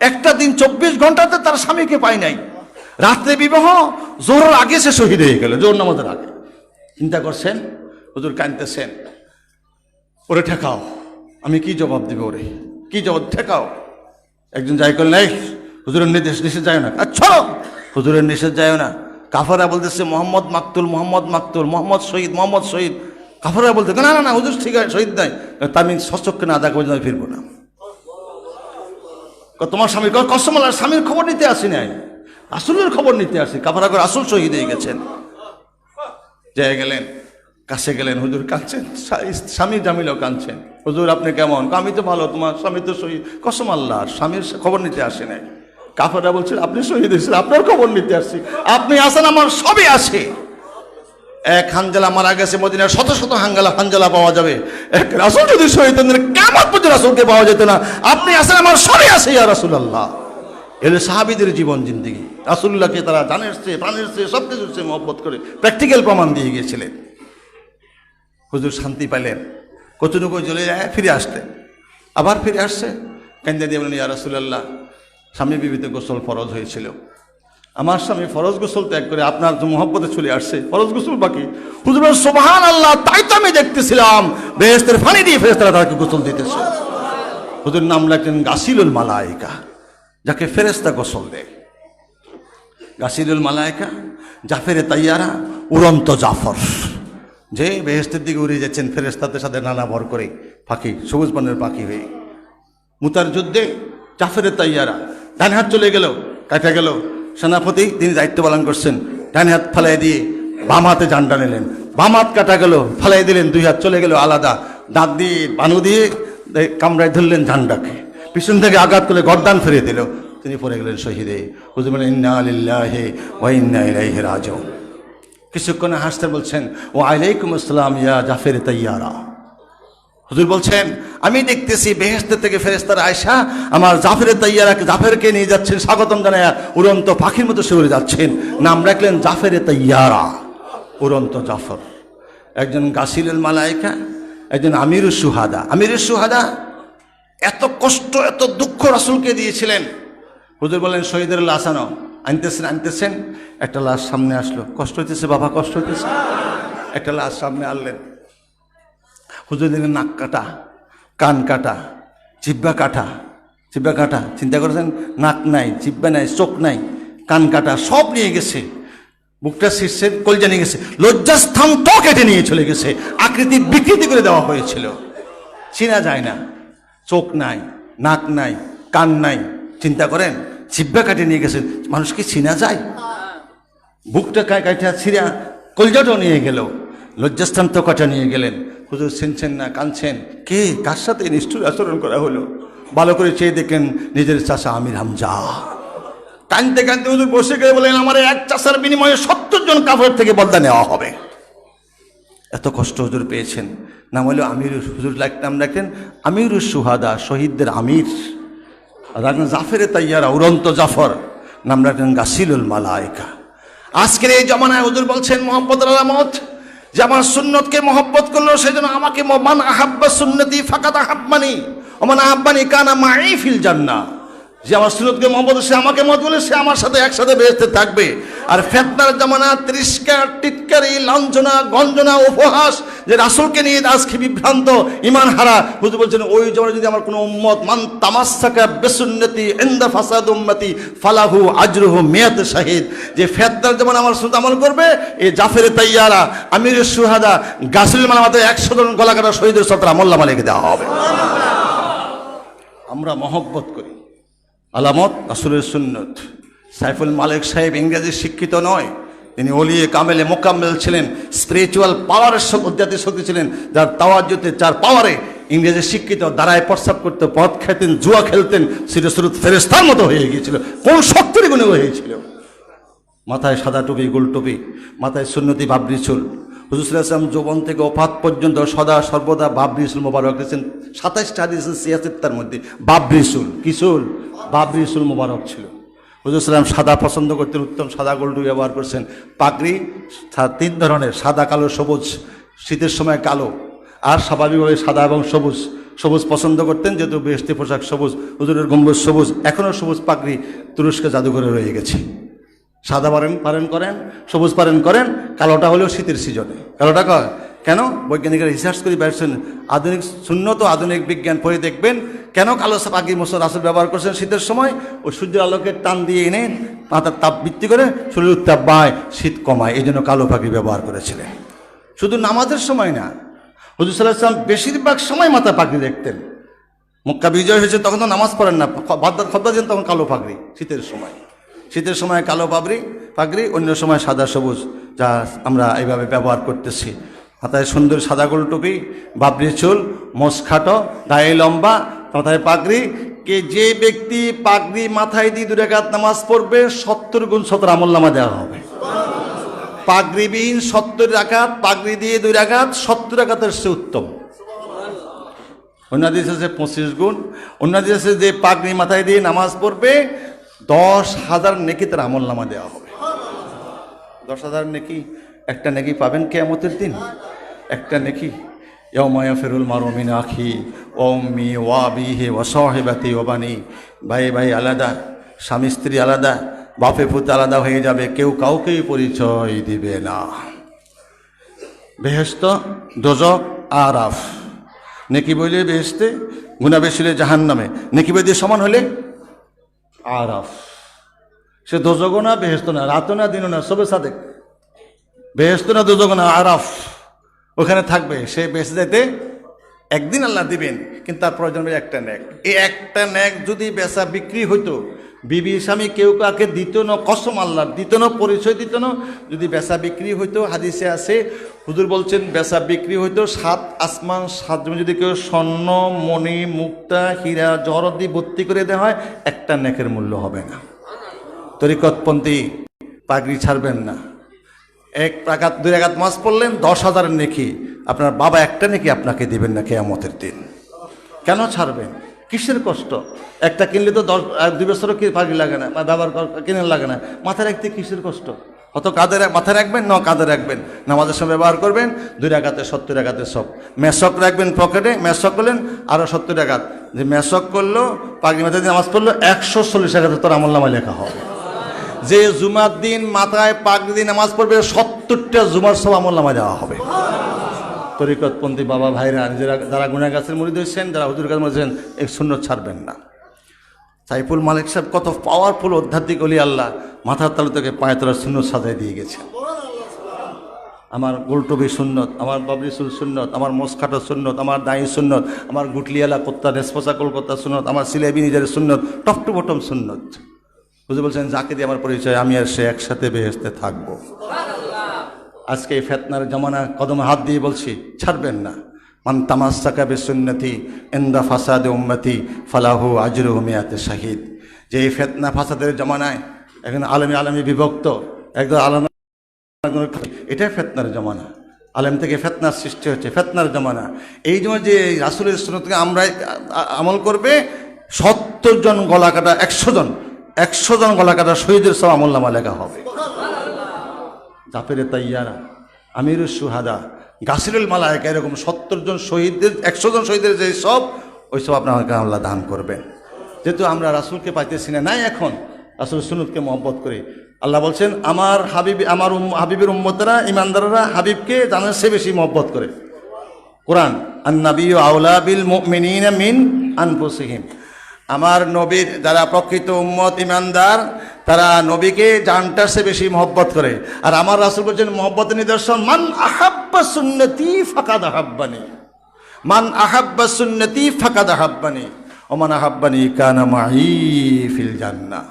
একটা দিন 24 ঘন্টাতে তার স্বামীকে পাই নাই, রাত্রে বিবাহ, জোহরের আগে সে শহীদ হয়ে গেল, জোহর নামাজের আগে। চিন্তা করছেন, হুজুর কাঁদতেছেন, ওরে ঠেকাও। আমি কি জবাব দিব? ওরে কি জবাব? ঠেকাও। একজন যাই করলেন, এই হুজুরের নিষেধ যায় না। আচ্ছা, হুজুরের নিষেধ যায় না। কাফাররা বলতেছে মোহাম্মদ মাকতুল, মোহাম্মদ মাকতুল, মোহাম্মদ শহীদ, মোহাম্মদ শহীদ। কাফাররা বলতে, না না না হুজুর ঠিক আছে, শহীদ নাই, তার আমি সচক্ষে না দেখা পর্যন্ত ফিরবো না। তোমার স্বামীর কসম আল্লাহ, স্বামীর খবর নিতে আসি নাই, রাসূলের খবর নিতে আসি। কাফাররা করে রাসূল শহীদ হয়ে গেছেন। যাই গেলেন, কাছে গেলেন, হুজুর কাঁদছেন, স্বামী জামিলও কাঁদছেন। হুজুর আপনি কেমন? আমি তো ভালো, তোমার স্বামী তো শহীদ। কসম আল্লাহ, স্বামীর খবর নিতে আসে নাই। কাফেররা বলছেন, আপনি শহীদ হয়েছেন, আপনার খবর নিতে আসছি। আপনি আসেন, আমার সবই আছে। এক হানজালা মারা গেছে মদিনায়, শত শত হানজালা পাওয়া যাবে। এক রাসূল যদি শহীদ হতেন, কিয়ামত পর্যন্ত রাসূলকে পাওয়া যেত না। আপনি আসেন, আমার সবই আছে ইয়া রাসূলুল্লাহ। এর সাহাবীদের জীবন জিন্দেগি, রাসূলুল্লাহকে তারা জানের চেয়ে, প্রাণের চেয়ে, সব কিছুর চেয়ে মহব্বত করে প্র্যাকটিক্যাল প্রমাণ দিয়ে গিয়েছিলেন। হুজুর শান্তি পাইলেন, কতটুকু চলে যায়, ফিরে আসলেন। আবার ফিরে আসছে, কান্দে দিয়ে বলেন, ইয়া রাসূলুল্লাহ, স্বামী বিবিতে গোসল ফরজ হয়েছিল, আমার স্বামী ফরজ গোসল ত্যাগ করে আপনার মহব্বতে চলে আসছে, ফরজ গোসল বাকি। হুজুর বলেন, সুবহানাল্লাহ, তাই তো আমি দেখতেছিলাম বেহেশতের পানি দিয়ে ফেরেশতারা তাকে গোসল দিতেছে। হুজুর নাম রাখলেন গাসিলুল মালায়েকা, যাকে ফেরেশতা গোসল দেয়। গাসিলুল মালায়েকা, জাফেরে তাইয়ারা, উড়ন্ত জাফর, যে বেহেশতের দিকে উড়ে যাচ্ছেন ফেরেশতাদের সাথে নানা ভর করে, পাখি, সবুজ বনের পাখি হয়ে। মুতার যুদ্ধে জাফরের তাইয়ারা, ডান হাত চলে গেল, কাটা গেল। সেনাপতি তিনি দায়িত্ব পালন করছেন, ডান হাত ফালাই দিয়ে বাম হাতে জানটা নিলেন, বাম হাত কাটা গেল, ফালাই দিলেন, দুই হাত চলে গেল আলাদা, দাঁত দিয়ে বানু দিয়ে কামড়ায় ধরলেন ঝান্ডাকে, পিছন থেকে আঘাত করে গর্দান ফিরিয়ে দিল, তিনি পড়ে গেলেন শহীদে। হুজুর বলেন ইন্না লিল্লাহি ওয়া ইন্না ইলাইহি রাজিউন। কিছুক্ষণ হাসতে বলছেন ও আলাইকুম আসসালাম ইয়া জাফর তাইয়ারা। হুজুর বলছেন আমি দেখতেছি বেহেশত থেকে ফেরেশতারা আয়েশা আমার জাফরের তাইয়ারাকে, জাফরকে নিয়ে যাচ্ছেন, স্বাগতম জানায় উড়ন্ত পাখির মতো সে উড়ে যাচ্ছেন। নাম রাখলেন জাফর তাইয়ারা, উড়ন্ত জাফর। একজন গাসিলুল মালায়েকা, একজন আমিরুস সুহাদা। আমিরুস সুহাদা এত কষ্ট এত দুঃখ রাসূলকে দিয়েছিলেন। হুজুর বললেন শহীদের লাশ আনো। আনতেছেন, একটা লাশ সামনে আসলো। কষ্ট হইতেছে বাবা, কষ্ট হইতেছে। একটা লাশ সামনে আনলেন। হুজুর দিলেন নাক কাটা, কান কাটা, জিহ্বা কাটা। জিহ্বা কাটা, চিন্তা করেছেন, নাক নাই, জিহ্বা নাই, চোখ নাই, কান কাটা, সব নিয়ে গেছে। বুকটা শীর্ষে কলজা নিয়ে গেছে, লজ্জাস্থানটাও কেটে নিয়ে চলে গেছে, আকৃতি বিকৃতি করে দেওয়া হয়েছিল, চেনা যায় না। চোখ নাই, নাক নাই, কান নাই, চিন্তা করেন, জিহ্বা কাটে নিয়ে গেছে, মানুষ কি চিনা যায়? বুকটা কাটা ছিঁড়া কলজাটাও নিয়ে গেল, লজ্জাস্থান তো কাটা নিয়ে গেলেন। হুজুর চিনছেন না, কাঁদছেন, কে কার সাথে নিষ্ঠুর আচরণ করা হলো? ভালো করে চেয়ে দেখেন নিজের চাচা আমির হামজা। কাঁদতে কাঁদতে হুজুর বসে গিয়ে বলেন আমার এক চাচার বিনিময়ে 70 জন কাফের থেকে বদলা নেওয়া হবে। এত কষ্ট হুজুর পেয়েছেন। নাম হলো আমির, হুজুর নাম রাখলেন আমিরুস সুহাদা, শহীদদের আমির। রাখলেন জাফরে তাইয়ারা, উড়ন্ত জাফর। নাম রাখলেন গাসিলুল মালায়েকা। আজকের এই জমানায় হুজুর বলছেন মোহাম্মদের আলামত, যে আমার সুন্নতকে মহব্বত করলো সেজন্য আমাকে, মান আহাব্বা সুন্নতি ফাকাদ আহাব্বানি ওয়া মান আহাব্বানি কানা মাই ফিল জান্নাহ। যে আমার সুন্নতকে মহব্বত, সে আমাকে মত বলে, সে আমার সাথে একসাথে বেহেশতে থাকবে। আর ফিতনার জামানা, তিরস্কার, টিটকারি, লাঞ্ছনা, গঞ্জনা, উপহাস, যে রাসূলকে নিয়ে আজকে বিভ্রান্ত, ঈমান হারা। হুজুর বলছেন ওই জমানায় যদি আমার কোনো উম্মত মান তামাসসাকা বিসুন্নতি ইনদা ফাসাদ উম্মতি ফালাহু আজরুহু মিয়াত শাহিদ, যে ফিতনার জামানা আমার সুন্নাত আমল করবে, এই জাফর তাইয়ারা, আমিরুস সুহাদা, গাসিলুল মালামাতে 100 জন গলা কাটা শহীদের সত্র আমলনামা লিখে দেওয়া হবে। আমরা মহব্বত করি, আলামত রাসূলের সুন্নত। সাইফুল মালিক সাহেব ইংরেজি শিক্ষিত নয়, তিনি ওলিয়ে কামেলে মোকাম্মেল ছিলেন, স্পিরিচুয়াল পাওয়ারের অধ্যাত্মিক শক্তি ছিলেন, যার তাওয়াজ্জুতে, যার পাওয়ারে ইংরেজি শিক্ষিত, দাঁড়ায় প্রস্রাব করতে, পথ খেতেন, জুয়া খেলতেন, সিরসুরুত ফেরেশতার মতো হয়ে গিয়েছিল, কোন শক্তির গুণে হয়েছিল। মাথায় সাদা টুপি, গোল টুপি, মাথায় সুন্নতি বাবরি চুল। হুজুর সাল্লাল্লাহু আলাইহি ওয়াসাল্লাম যৌবন থেকে ওফাত পর্যন্ত সদা সর্বদা বাবরি চুল মোবারক রেখেছেন। 27টা হাদিস 76টার মধ্যে বাবরি চুল, কি চুল? বাবরি চুল মোবারক ছিল। হুজুর সাল্লাল্লাহু আলাইহি ওয়াসাল্লাম সাদা পছন্দ করতেন, উত্তম সাদা গোল্ডু ব্যবহার করছেন। পাগড়ি 3 ধরনের, সাদা, কালো, সবুজ। শীতের সময় কালো, আর স্বাভাবিকভাবে সাদা এবং সবুজ। সবুজ পছন্দ করতেন, যেহেতু বেহেশতি পোশাক সবুজ, হুজুরের গম্বুজ সবুজ। এখনও সবুজ পাগড়ি তুরস্কে জাদুঘরে রয়ে গেছে। সাদা পারেন করেন, সবুজ করেন, কালোটা হলেও শীতের সিজনে। কালোটা কেন? বৈজ্ঞানিকরা রিসার্চ করে বেরছেন, আধুনিক সুন্নত, আধুনিক বিজ্ঞান পড়ে দেখবেন কেন কালো পাগড়ি রাসূল ব্যবহার করছেন শীতের সময়। ওই সূর্যের আলোকে টান দিয়ে এনে মাথার তাপ বৃদ্ধি করে শরীর উত্তাপ বায়, শীত কমায়, এই জন্য কালো পাগড়ি ব্যবহার করেছিলেন। শুধু নামাজের সময় না, হুজুর সাল্লাল্লাহু আলাইহি ওয়াসাল্লাম বেশিরভাগ সময় মাথা পাগড়ি দেখতেন। মক্কা বিজয় হয়েছে তখন তো নামাজ পড়েন না, খদ্দা দেন তখন কালো পাগড়ি। শীতের সময় কালো পাগড়ি, অন্য সময় সাদা সবুজ, যা আমরা এইভাবে ব্যবহার করতেছি। মাথায় সুন্দর সাদা গোল টুপি, বাবরি চুল, মোষ খাটো, গায়ে লম্বা, মাথায় পাগড়ি। কে যে ব্যক্তি পাগড়ি মাথায় দিয়ে 2 রাকাত নামাজ পড়বে 70 গুণ 70 আমলনামা দেওয়া হবে। পাগড়িবিহীন 70 রাকাত, পাগড়ি দিয়ে 2 রাকাত 70 রাকাতের চেয়ে উত্তম। অন্য হাদিস আছে 25 গুণ। অন্য হাদিস আছে যে পাগড়ি মাথায় দিয়ে নামাজ পড়বে 10,000 নেকি তার আমলনামা দেওয়া হবে। 10,000 নেকি, একটা নেকি পাবেন কিয়ামতের দিন, একটা নেকি। ইয়াউমা ইয়াফিরুল মারউ মিন আখি ওয়া উম্মি ওয়া আবিহি ওয়া সাহিবাতি ওয়া বানি। ভাই আলাদা, স্বামী স্ত্রী আলাদা, বাপে পুতে আলাদা হয়ে যাবে, কেউ কাউকেই পরিচয় দিবে না। বেহেশত, দোজখ, আরাফ। নেকি বইলে বেহেশতে, গুনাহ বেশি হলে জাহান্নামে, নেকি বই দিয়ে সমান হলে আরাফ। সে দোজখও না, বেহেশত না, রাতও না, দিনও না, সবে সাদেক। বেহেশত না দুজক না, আরাফ, ওখানে থাকবে। সে বেঁচে যেতে একদিন আল্লাহ দিবেন, কিন্তু তার প্রয়োজন হবে একটা নেক। এই একটা নেক যদি বেচা বিক্রি হইতো, বিবি স্বামী কেউ কাকে দিত না, কসম আল্লাহর দিত না, পরিচয় দিত না, যদি বেচা বিক্রি হইতো, হাদিসে আছে হুজুর বলছেন বেচা বিক্রি হইতো 7 আসমান 7 জমি যদি কেউ স্বর্ণ মণি মুক্তা হীরা জহরত দিয়ে ভর্তি করে দেওয়া হয়, একটা নেকের মূল্য হবে না। তরিকতপন্থী পাগড়ি ছাড়বেন না। 1 রাকাত 2 রাকাত নামাজ পড়লেন 10,000 নেকি, আপনার বাবা একটা নেকি আপনাকে দিবেন না কিয়ামতের দিন। কেন ছাড়বেন? কিসের কষ্ট? একটা কিনলে তো 2 বছরও কি পাগড়ি লাগে না, ব্যবহার কিনে লাগে না, মাথায় রাখতে কিসের কষ্ট? অত কাঁধে মাথায় রাখবেন না, কাঁধে রাখবেন, নামাজের সময় ব্যবহার করবেন। 2 রাকাতে 70 রাকাতে সব। মেসক রাখবেন পকেটে, মেসক করলেন আরও 70 রাকাত। যে মেসক করলো, পাগড়ি মাথায় দিয়ে নামাজ পড়লো, 140 রাকাতে তোর আমলনামায় লেখা হবে। যে জুমার দিন মাথায় পাগড়ি দিয়ে নামাজ পড়বে, 70টা জুমার সব আমলনামায় দেওয়া হবে। তরিকতপন্থী বাবা ভাইরা, যারা গুনাহ গাছের মুরিদ হয়েছেন, যারা হুজুর কাছে হয়েছেন, এই সুন্নত ছাড়বেন না। সাইফুল মালিক সাহেব কত পাওয়ারফুল আধ্যাত্মিক ওলি আল্লাহ, মাথার তালু থেকে পায়ের তলার সুন্নত সাজাই দিয়ে গেছেন। আমার গোলটবি সুন্নত, আমার বাবরিসুল সুন্নত, আমার মসখাটো সুন্নত, আমার দাই সুন্নত, আমার গুটলিয়ালা কোত্তা রেসপোসা কলকাতা সুন্নত, আমার সিলেবি নিজের সুন্নত, টপ টু বটম সুন্নত। বুঝে বলছেন যাকে দিয়ে আমার পরিচয়, আমি আর সে একসাথে বেহেশতে থাকবো। আজকে এই ফেতনার জমানা, কদমে হাত দিয়ে বলছি, ছাড়বেন না। মান তামাসসাকা বিসুন্নতি ইনদা ফাসাদে উম্মতি ফালাহু আজরুহু মিয়াতে শাহিদ। যে এই ফেতনা ফাসাদের জমানায় এখন আলেমে বিভক্ত, একদম আলেম, এটাই ফেতনার জমানা। আলেম থেকে ফেতনার সৃষ্টি হচ্ছে, ফেতনার জমানা। এই জন্য যে রাসূলের সুন্নতকে আমরা আমল করবে, 70 জন গলা কাটা, 100 জন গলা কাটা শহীদের সব আমলনামা লেখা হবে। জাফেরে তাইয়ারা, আমিরুস সুহাদা, গাসিরুল মালায়েকা, এরকম 70 জন শহীদদের, 100 জন শহীদের যে সব, ওই সব আপনাকে আল্লাহ দান করবেন। যেহেতু আমরা রাসূলকে পাইতেছি না, নাই এখন রাসূলের সুন্নতকে মহব্বত করি। আল্লাহ বলছেন আমার হাবিব, আমার হাবিবের উম্মতেরা, ইমানদাররা হাবিবকে জানার চেয়ে বেশি মহব্বত করে। কোরআন, আন-নাবিয়্যু আওলা বিল মুমিনিনা মিন আনফুসিহিম। আমার নবীর যারা প্রকৃত উম্মত ইমানদার, তারা নবীকে জানটার চেয়ে বেশি মহব্বত করে। আর আমার রাসূল বলছেন মহব্বতের নিদর্শন, মান আহাব্বা সুন্নতি ফাকাদ আহাব্বানি, মান আহাব্বা সুন্নতি ফাকাদ আহাব্বানি, ওমান আহাব্বানি কানা মাই ফিল জান্নাহ।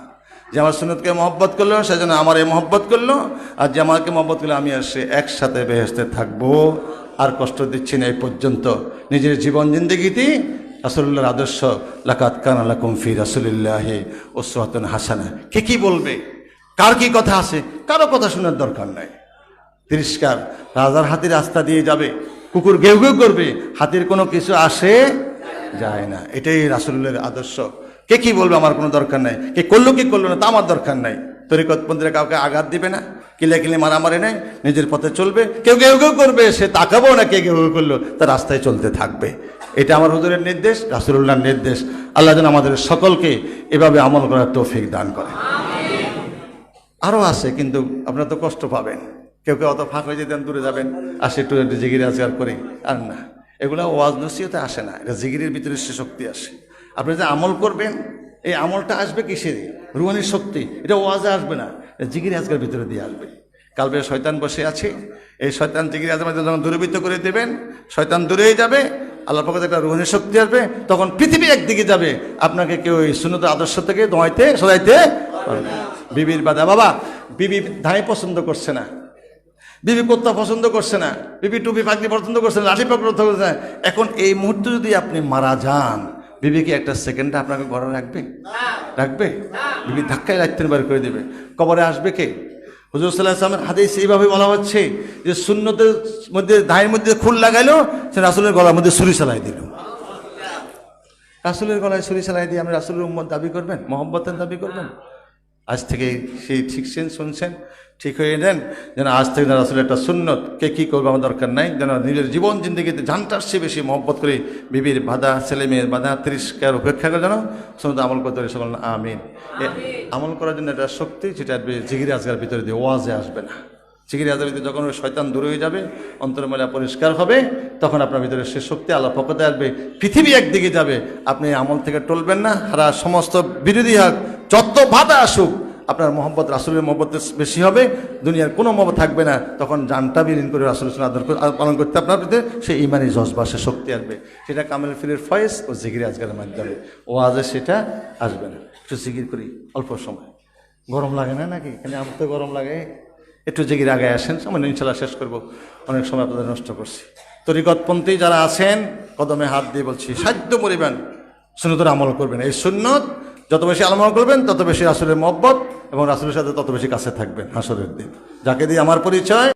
যে আমার সুন্নতকে মহব্বত করলো, সেজন্য আমার এই মহব্বত করলো, আর যে আমাকে মহব্বত করলো, আমি আর সে একসাথে বেহেশতে থাকবো। আর কষ্ট দিচ্ছি না এই পর্যন্ত। নিজের জীবন জিন্দেগিতে রাসূলুল্লাহর আদর্শ, লাকাদ কানা লাকুম ফি রাসূলিল্লাহি উসওয়াতুন হাসানা। কে কি বলবে, কার কি কথা আছে, কারো কথা শোনার দরকার নাই। তিরস্কার, রাজার হাতির রাস্তা দিয়ে যাবে, কুকুর ঘেউ ঘেউ করবে, হাতির কোনো কিছু আসে যায় না। এটাই রাসূলুল্লাহর আদর্শ। কে কি বলবে আমার কোনো দরকার নাই, কে করলো কি করলো না তা আমার দরকার নাই। তরিকতপন্থীরা কাউকে আঘাত দিবে না, কিলে মারামারি নেই, নিজের পথে চলবে। কেউ ঘেউ ঘেউ করবে, সে তাকাবো না কে ঘেউ ঘেউ করলো, তার রাস্তায় চলতে থাকবে। এটা আমার হুজুরের নির্দেশ, রাসূলুল্লাহর নির্দেশ। আল্লাহ যেন আমাদের সকলকে এভাবে আমল করার তৌফিক দান করে। আরও আছে, কিন্তু আপনারা তো কষ্ট পাবেন। কেউ অত ফাঁক হয়ে যেতেন, দূরে যাবেন, আসে একটু জিকির আজকার করি, আর না, এগুলো ওয়াজ নসিহতে আসে না, এটা জিকিরের ভিতরে সে শক্তি আসে। আপনি যে আমল করবেন, এই আমলটা আসবে কিসের? রুহানির শক্তি। এটা ওয়াজে আসবে না, জিকির আজকার ভিতরে দিয়ে আসবে। কালবে শয়তান বসে আছে, এই শয়তান জিকির আজমের যখন দূরবৃত্ত করে দেবেন, শয়তান দূরেই যাবে, আল্লাহর পক্ষে একটা রুহানির শক্তি আসবে, তখন পৃথিবী একদিকে যাবে, আপনাকে কেউ এই সুন্নত আদর্শ থেকে দোয়াইতে সদাইতে। বিবির বাধা, বাবা বিবি ধাই পছন্দ করছে না, বিবি কোত্তা পছন্দ করছে না, বিবি টুপি পাগড়ি পছন্দ করছে না, লাঠি পছন্দ করছে না। এখন এই মুহূর্তে যদি আপনি মারা যান, বিবি কি একটা সেকেন্ডে আপনাকে ঘরে রাখবে? রাখবে? বিবি ধাক্কায় রাখতে বার করে দেবে। কবরে আসবে কে? হুজুর সাল্লাল্লাহু আলাইহি ওয়াসাল্লামের হাদিস এইভাবে বলা হচ্ছে যে সুন্নতের মধ্যে ধায়ের মধ্যে খুল লাগাইলো, সে রাসূলের গলার মধ্যে ছুরি চালাই দিল। রাসূলের গলায় ছুরি চালাই দিয়ে আপনি রাসূলের উম্মত দাবি করবেন, মহব্বতের দাবি করবেন? আজ থেকে সেই শিখছেন, শুনছেন, ঠিক হয়ে নেন যেন আজ থেকে রাসূলের একটা সুন্নত, কে কী করবে আমার দরকার নাই, যেন নিজের জীবন জিন্দগিতে জানটার চেয়ে বেশি মহব্বত করে বিবির বাধা, ছেলে মেয়ের বাধা, তিরস্কার উপেক্ষা করে যেন সুন্নত আমল করতে পারে। সকল আমিন। আমল করার জন্য একটা শক্তি, যেটা জিকির আজকার ভিতরে দিয়ে ওয়াজে আসবে না। জিকির আজকার ভিতরে যখন ওই শয়তান দূর হয়ে যাবে, অন্তর্ময়লা পরিষ্কার হবে, তখন আপনার ভিতরে সে শক্তি আল্লাহ পক্ষতে আসবে, পৃথিবী একদিকে যাবে, আপনি আমল থেকে টলবেন না। হারা সমস্ত বিরোধী হোক, যত বাধা আসুক, আপনার মোহাম্মত রাসূলের মোহাম্মত বেশি হবে, দুনিয়ার কোনো মহব্বত থাকবে না, তখন জানটা বিলীন করে রাসূলের সুন্নাহ আদর পালন করতে আপনার ভিতরে সেই ইমানি জজবা, সে শক্তি আসবে। সেটা কামেল ফিরের ফয়েজ ও জিকির আজকালের মাধ্যমে, ওয়াজে সেটা আসবে না। একটু জিকির করি অল্প সময়। গরম লাগে না নাকি? এখানে আমার তো গরম লাগে। একটু জিকির আগে আসেন, সামান্য ইনশাল্লাহ শেষ করব, অনেক সময় আপনাদের নষ্ট করছি। তরিকতপন্থী যারা আছেন কদমে হাত দিয়ে বলছি, সাধ্য পরিমাণ সুন্নতের আমল করবেন। এই সুন্নত যত বেশি আমল করবেন তত বেশি রাসূলের মহব্বত এবং রাসূলের সাথে তত বেশি কাছে থাকবেন হাসরের দিন। যাকে দিয়ে আমার পরিচয়